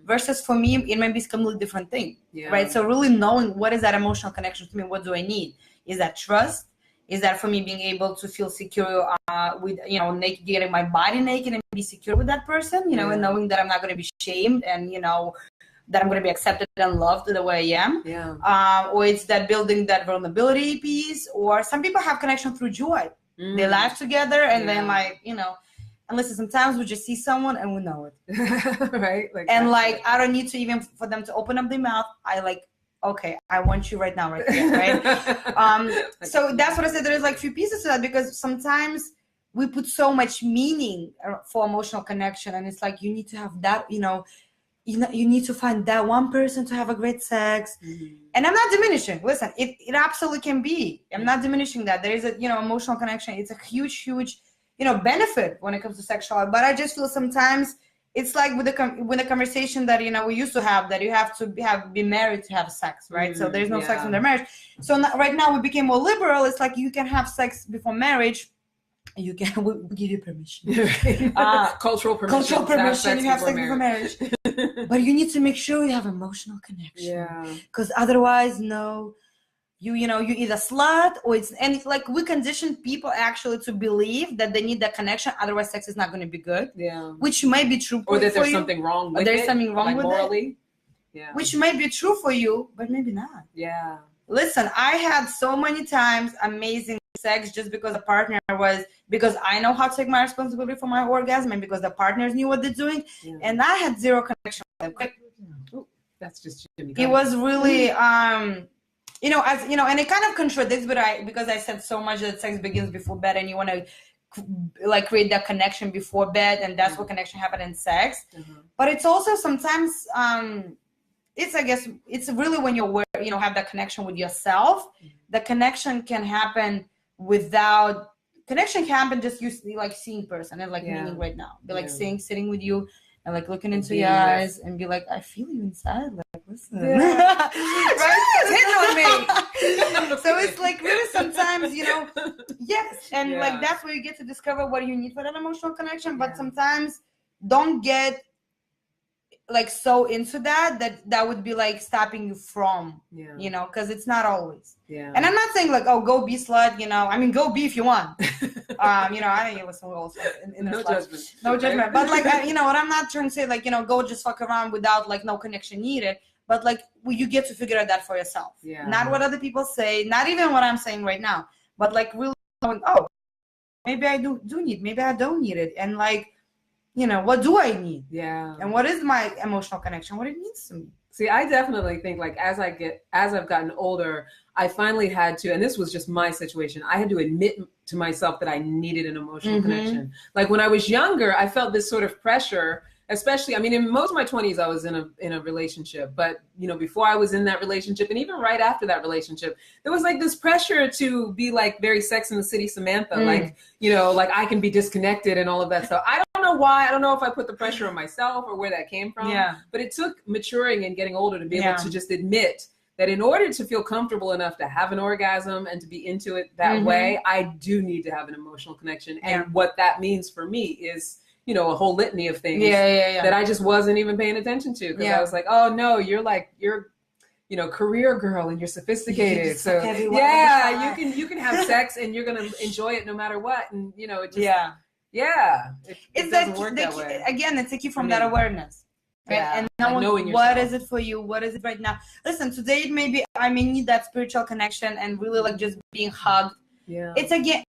Speaker 2: versus for me, it might be a completely different thing, right? So really knowing what is that emotional connection to me, what do I need? Is that trust? Is that for me being able to feel secure with, naked, getting my body naked and be secure with that person, and knowing that I'm not going to be shamed and, that I'm going to be accepted and loved the way I am. Yeah. Or it's that building that vulnerability piece, or some people have connection through joy. They laugh together and then and listen, sometimes we just see someone and we know it. Right? I don't need to even for them to open up their mouth. Okay, I want you right now, right there, right? So that's what I said. There is a few pieces to that, because sometimes we put so much meaning for emotional connection, and it's you need to have that, you need to find that one person to have a great sex. And I'm not diminishing. Listen, it absolutely can be. I'm not diminishing that. There is a, emotional connection. It's a huge, benefit when it comes to sexuality. But I just feel sometimes it's with the conversation that, we used to have, that you have to be married to have sex, right? So there's no sex in their marriage. So right now we became more liberal. It's you can have sex before marriage. You can, we'll give you permission.
Speaker 1: Cultural permission.
Speaker 2: Cultural permission. You have sex before marriage. But you need to make sure you have emotional connection. Yeah. Because otherwise, no, you either slut or we condition people actually to believe that they need that connection. Otherwise, sex is not going to be good. Yeah. Which might be true.
Speaker 1: Or that there's something wrong with it.
Speaker 2: There's something wrong with
Speaker 1: morally.
Speaker 2: It. Yeah. Which might be true for you, but maybe not.
Speaker 1: Yeah.
Speaker 2: Listen, I had so many times amazing sex just because because I know how to take my responsibility for my orgasm, and because the partners knew what they're doing, and I had zero connection with them.
Speaker 1: Ooh, that's just Jimmy.
Speaker 2: It was really and it kind of contradicts, because I said so much that sex begins before bed, and you want to create that connection before bed, and that's what connection happen in sex. But it's also sometimes it's really when you're have that connection with yourself. The connection can happen without connection can happen just you seeing person and meaning right now. Be sitting with you and looking into your eyes and be I feel you inside. Listen. Yeah. Right? Hit on me. So it's really sometimes, yes. And that's where you get to discover what you need for that emotional connection. But sometimes don't get so into that would be stopping you from, because it's not always. Yeah. And I'm not saying go be slut, I mean, go be if you want. I don't listen to all in
Speaker 1: no judgment.
Speaker 2: No judgment. But what I'm not trying to say, go just fuck around without no connection needed. But you get to figure out that for yourself. Yeah. Not what other people say, not even what I'm saying right now, but really going, oh, maybe I do need, maybe I don't need it. And what do I need? Yeah. And what is my emotional connection? What it means to me.
Speaker 1: See, I definitely think as I've gotten older, I finally had to, and this was just my situation, I had to admit to myself that I needed an emotional connection. When I was younger, I felt this sort of pressure, especially, in most of my 20s, I was in a relationship, but before I was in that relationship, and even right after that relationship, there was this pressure to be very Sex and the City Samantha, I can be disconnected and all of that stuff. I don't know why. I don't know if I put the pressure on myself or where that came from. Yeah. But it took maturing and getting older to be able to just admit that in order to feel comfortable enough to have an orgasm and to be into it that way, I do need to have an emotional connection. And what that means for me is, a whole litany of things that I just wasn't even paying attention to. Because I was oh no, you're career girl and you're sophisticated. So you can have sex and you're going to enjoy it no matter what. And it just, it doesn't work that way.
Speaker 2: Again, it's a key from that awareness. Right? Yeah. And knowing what is it for you? What is it right now? Listen, today maybe I may need that spiritual connection and really just being hugged. Yeah. It's again,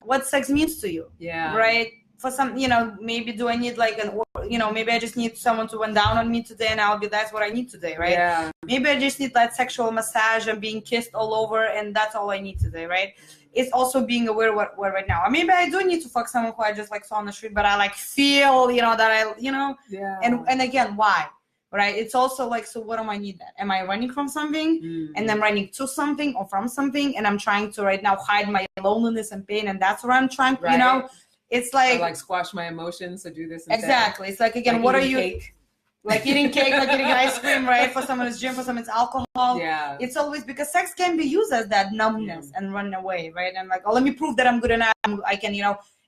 Speaker 2: what sex means to you.
Speaker 1: Yeah.
Speaker 2: Right. For some, maybe do I need like maybe I just need someone to went down on me today, and that's what I need today, right?
Speaker 1: Yeah.
Speaker 2: Maybe I just need that sexual massage and being kissed all over, and that's all I need today, right? It's also being aware what right now. Maybe I do need to fuck someone who I just like saw on the street, but I like feel, that I,
Speaker 1: Yeah.
Speaker 2: And again, why? Right? It's also like, so what am I need that? Am I running from something and then running to something or from something, and I'm trying to right now hide my loneliness and pain, and that's what I'm trying to,
Speaker 1: Right.
Speaker 2: It's like,
Speaker 1: or like squash my emotions, so do this instead.
Speaker 2: Exactly. It's like, again,
Speaker 1: like
Speaker 2: what are you
Speaker 1: cake.
Speaker 2: like eating cake, like eating ice cream, right? For someone it's gym, for someone it's alcohol.
Speaker 1: Yeah.
Speaker 2: It's always because sex can be used as that numbness and run away, right? And like, oh, let me prove that I'm good enough. I can,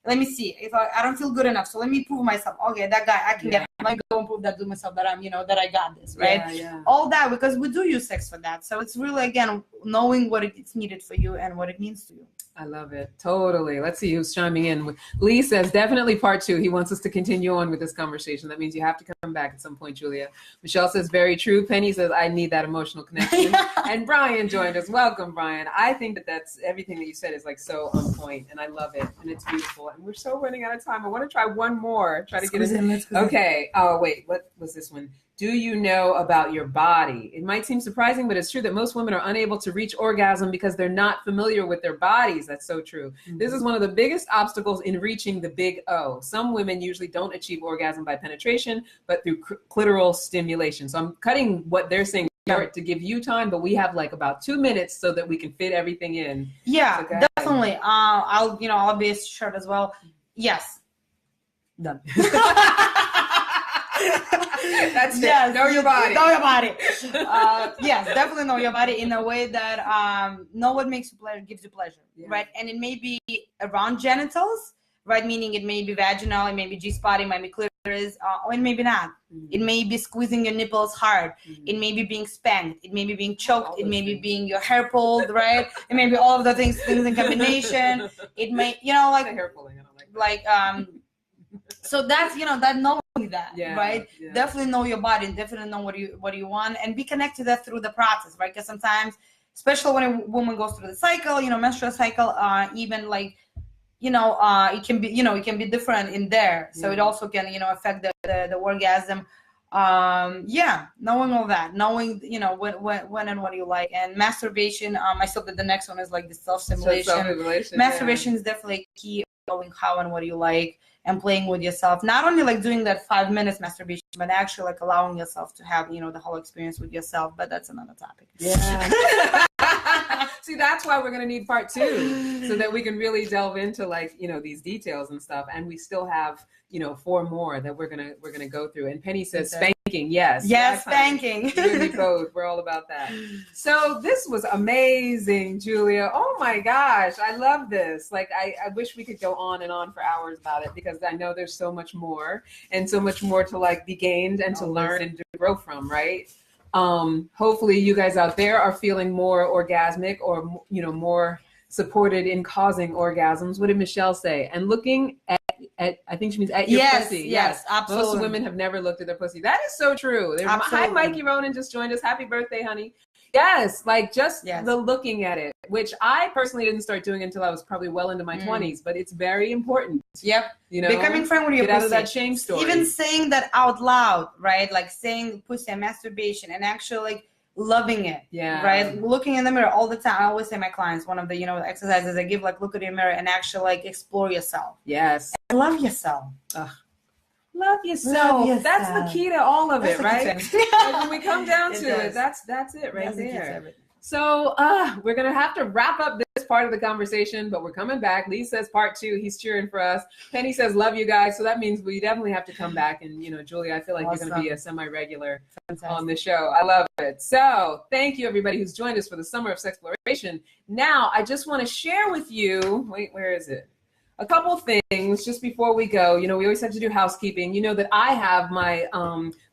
Speaker 2: let me see if I don't feel good enough, so let me prove myself. Okay, that guy I can get. Let me go and prove that to myself that I'm, that I got this, right?
Speaker 1: Yeah.
Speaker 2: All that, because we do use sex for that. So it's really, again, knowing what it's needed for you and what it means to you.
Speaker 1: I love it. Totally. Let's see who's chiming in. Lee says, definitely part 2. He wants us to continue on with this conversation. That means you have to come back at some point, Julia. Michelle says, very true. Penny says, I need that emotional connection. And Brian joined us. Welcome, Brian. I think that's everything that you said is like so on point, and I love it, and it's beautiful. And we're so running out of time. I want to try one more. Try to get it. Okay. Oh, wait. What was this one? Do you know about your body? It might seem surprising, but it's true that most women are unable to reach orgasm because they're not familiar with their bodies. That's so true. This is one of the biggest obstacles in reaching the big O. Some women usually don't achieve orgasm by penetration, but through clitoral stimulation. So I'm cutting what they're saying to give you time, but we have like about 2 minutes so that we can fit everything in.
Speaker 2: Yeah, so definitely. I'll be short as well. Yes. Done.
Speaker 1: That's it. Yes, know your body.
Speaker 2: Know your body. Yes, definitely know your body in a way that know what makes you pleasure, gives you pleasure, right? And it may be around genitals, right? Meaning it may be vaginal, it may be G-spot, it might be clitoris, or it may be not. It may be squeezing your nipples hard. It may be being spanked. It may be being choked. It may be being your hair pulled, right? It may be all of the things in combination. It may, like
Speaker 1: hair pulling. I don't like
Speaker 2: so that's that knowing that, right?
Speaker 1: Yeah.
Speaker 2: Definitely know your body and definitely know what you want, and be connected to that through the process, right? Because sometimes, especially when a woman goes through the cycle, menstrual cycle, even like it can be different in there, so it also can affect the orgasm. Knowing all that, knowing when and what you like, and masturbation. I saw that the next one is like the self-stimulation. Masturbation is definitely key. Knowing how and what you like, and playing with yourself, not only like doing that 5 minutes masturbation, but actually like allowing yourself to have the whole experience with yourself. But that's another topic.
Speaker 1: See, that's why we're going to need part 2, so that we can really delve into like these details and stuff. And we still have 4 more that we're gonna go through. And Penny says spanking. Yes,
Speaker 2: spanking.
Speaker 1: You and me both. We're all about that. So this was amazing, Julia. Oh my gosh, I love this. Like I wish we could go on and on for hours about it, because I know there's so much more, and so much more to like be gained and to learn and to grow from, right? Hopefully you guys out there are feeling more orgasmic, or more supported in causing orgasms. What did Michelle say? And looking at I think she means at your pussy.
Speaker 2: Yes, absolutely.
Speaker 1: Most women have never looked at their pussy. That is so true. Hi, Mikey Ronan just joined us. Happy birthday, honey. Yes, like just the looking at it, which I personally didn't start doing until I was probably well into my 20s, but it's very important.
Speaker 2: Yep. Becoming friend with your
Speaker 1: pussy. Get out of that
Speaker 2: shame
Speaker 1: story.
Speaker 2: Even saying that out loud, right? Like saying pussy and masturbation, and actually like loving it. Yeah. Right? Looking in the mirror all the time. I always say to my clients, one of the exercises I give, like look at your mirror and actually like explore yourself.
Speaker 1: Yes.
Speaker 2: And love yourself.
Speaker 1: Love yourself. That's the key to all of it, right? Like when we come down to it, that's it right there. So we're going to have to wrap up this part of the conversation, but we're coming back. Lee says part 2. He's cheering for us. Penny says, love you guys. So that means we definitely have to come back. And, Julia, I feel like you're going to be a semi-regular on the show. I love it. So thank you, everybody who's joined us for the Summer of Sexploration. Now, I just want to share with you, wait, where is it? A couple things just before we go. We always have to do housekeeping. That I have my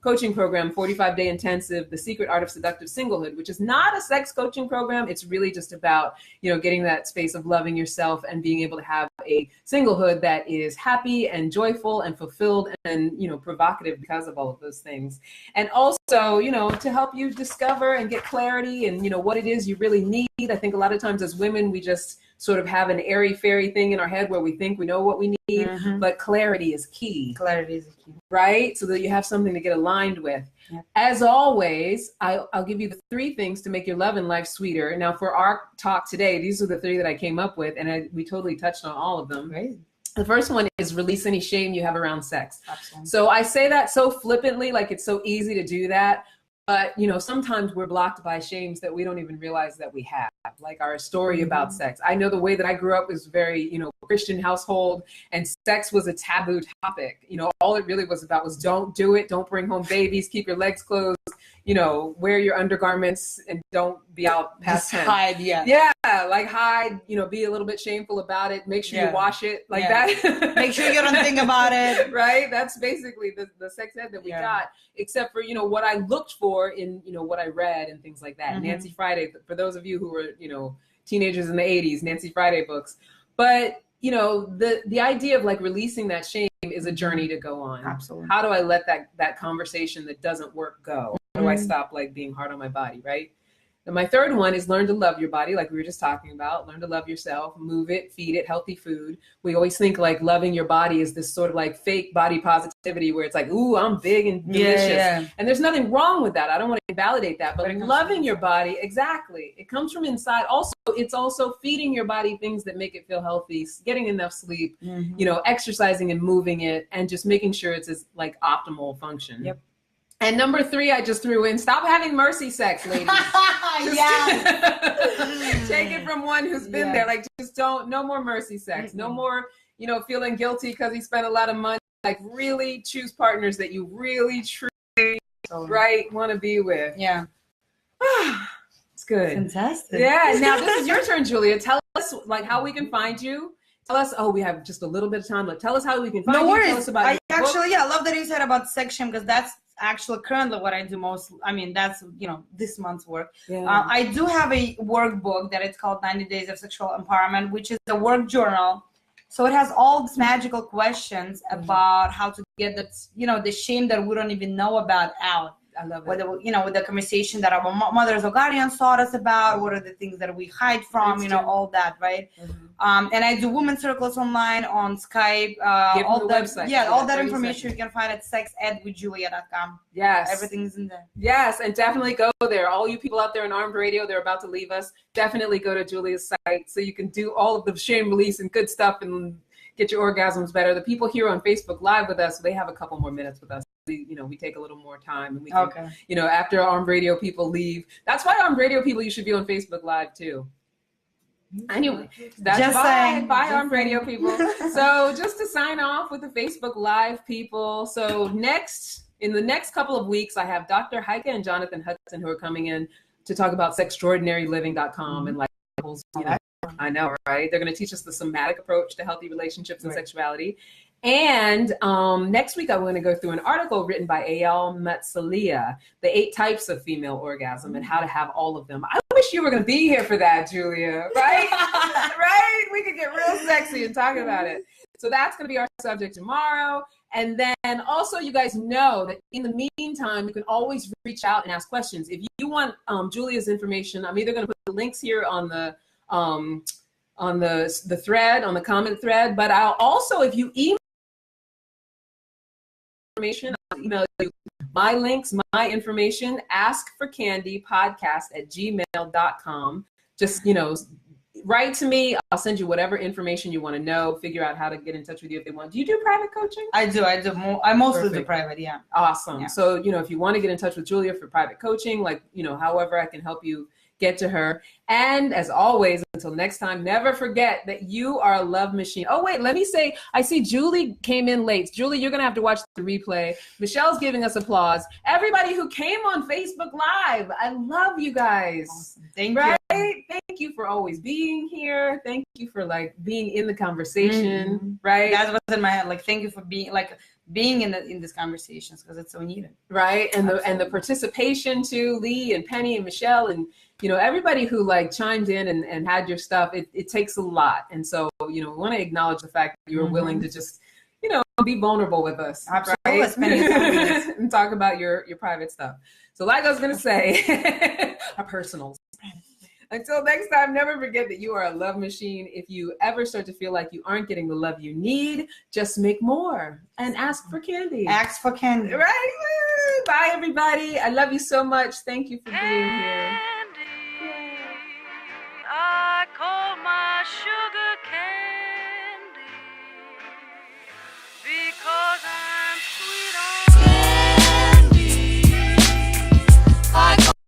Speaker 1: coaching program, 45-day intensive, The Secret Art of Seductive Singlehood, which is not a sex coaching program. It's really just about, getting that space of loving yourself and being able to have a singlehood that is happy and joyful and fulfilled and, provocative because of all of those things. And also, to help you discover and get clarity and, what it is you really need. I think a lot of times as women, we just sort of have an airy-fairy thing in our head where we think we know what we need, but clarity is key.
Speaker 2: Clarity is key.
Speaker 1: Right? So that you have something to get aligned with. Yep. As always, I'll give you the 3 things to make your love and life sweeter. Now, for our talk today, these are the 3 that I came up with, and we totally touched on all of them.
Speaker 2: Great.
Speaker 1: The first one is release any shame you have around sex.
Speaker 2: Absolutely.
Speaker 1: So I say that so flippantly, like it's so easy to do that. But, you know, sometimes we're blocked by shames that we don't even realize that we have, like our story about sex. I know the way that I grew up was very, you know, Christian household, and sex was a taboo topic. You know, all it really was about was don't do it. Don't bring home babies. Keep your legs closed. You know, wear your undergarments and don't be out past 10.
Speaker 2: Hide, yeah.
Speaker 1: Yeah, like hide, you know, be a little bit shameful about it. Make sure you wash it like that.
Speaker 2: Make sure you don't think about it.
Speaker 1: Right? That's basically the sex ed that we got, except for, you know, what I looked for in, you know, what I read and things like that. Nancy Friday, for those of you who were, you know, teenagers in the 80s, Nancy Friday books. But, you know, the idea of like releasing that shame is a journey to go on.
Speaker 2: Absolutely.
Speaker 1: How do I let that conversation that doesn't work go? How do I stop like being hard on my body, right? And my third one is learn to love your body, like we were just talking about. Learn to love yourself, move it, feed it healthy food. We always think like loving your body is this sort of like fake body positivity where it's like, ooh, I'm big and delicious. And there's nothing wrong with that. I don't want to invalidate that. But loving your body, exactly. It comes from inside. Also, it's also feeding your body things that make it feel healthy, getting enough sleep, you know, exercising and moving it, and just making sure it's as like optimal function.
Speaker 2: Yep.
Speaker 1: And number 3, I just threw in, stop having mercy sex, ladies. Take it from one who's been there. Like, just no more mercy sex. No more, you know, feeling guilty because he spent a lot of money. Like, really choose partners that you really, truly, want to be with.
Speaker 2: Yeah.
Speaker 1: It's good.
Speaker 2: Fantastic.
Speaker 1: Yeah. Now, this is your turn, Julia. Tell us, like, how we can find you. Tell us, we have just a little bit of time, but tell us how we can find you.
Speaker 2: No worries.
Speaker 1: Tell us about
Speaker 2: I love that you said about sex shame, because that's actually currently what I do most. I mean, that's, you know, this month's work. I do have a workbook that it's called 90 Days of Sexual Empowerment, which is a work journal. So it has all these magical questions about how to get that, you know, the shame that we don't even know about out.
Speaker 1: I love it.
Speaker 2: Whether, you know, with the conversation that our mothers or guardians taught us about, what are the things that we hide from, you know, all that, right? And I do women's circles online on Skype. All the website. Yeah, all that information you can find at sexedwithjulia.com.
Speaker 1: Yes.
Speaker 2: Everything's in there.
Speaker 1: Yes, and definitely go there. All you people out there in Armed Radio, they're about to leave us. Definitely go to Julia's site so you can do all of the shame release and good stuff and get your orgasms better. The people here on Facebook Live with us, they have a couple more minutes with us. We take a little more time, and we can, you know, after Armed Radio people leave. That's why Armed Radio people, you should be on Facebook Live too. Anyway, that's bye Armed Radio people. So just to sign off with the Facebook Live people. So in the next couple of weeks, I have Dr. Heike and Jonathan Hudson who are coming in to talk about sextraordinaryliving.com and like, you know, I know, right? They're going to teach us the somatic approach to healthy relationships and sexuality. And next week, I'm going to go through an article written by Eyal Metzalia, The 8 Types of Female Orgasm and How to Have All of Them. I wish you were going to be here for that, Julia, right? Right? We could get real sexy and talk about it. So that's going to be our subject tomorrow. And then also, you guys know that in the meantime, you can always reach out and ask questions. If you want Julia's information, I'm either going to put the links here on the thread, on the comment thread, but I'll also, if you email information, I'll email you my links, my information, askforcandypodcast@gmail.com. Just, you know, write to me. I'll send you whatever information you want to know, figure out how to get in touch with you if they want. Do you do private coaching?
Speaker 2: I do. I mostly do private, yeah.
Speaker 1: Awesome. Yeah. So, you know, if you want to get in touch with Julia for private coaching, like, you know, however I can help you get to her. And as always, until next time, never forget that you are a love machine. Oh, wait, let me say, I see Julie came in late. Julie, you're going to have to watch the replay. Michelle's giving us applause. Everybody who came on Facebook Live, I love you guys.
Speaker 2: Awesome. Thank you.
Speaker 1: Thank you for always being here. Thank you for like being in the conversation, right?
Speaker 2: That was in my head. Like, thank you for being in these conversations, because it's so needed.
Speaker 1: Right. And the participation too, Lee and Penny and Michelle and, you know, everybody who like chimed in and had your stuff, it takes a lot. And so, you know, we want to acknowledge the fact that you were willing to just, you know, be vulnerable with us.
Speaker 2: Absolutely.
Speaker 1: Right? And talk about your private stuff. So like I was going to say, our personals. Until next time, never forget that you are a love machine. If you ever start to feel like you aren't getting the love you need, just make more and ask for candy.
Speaker 2: Ask for candy.
Speaker 1: Right? Bye, everybody. I love you so much. Thank you for being here.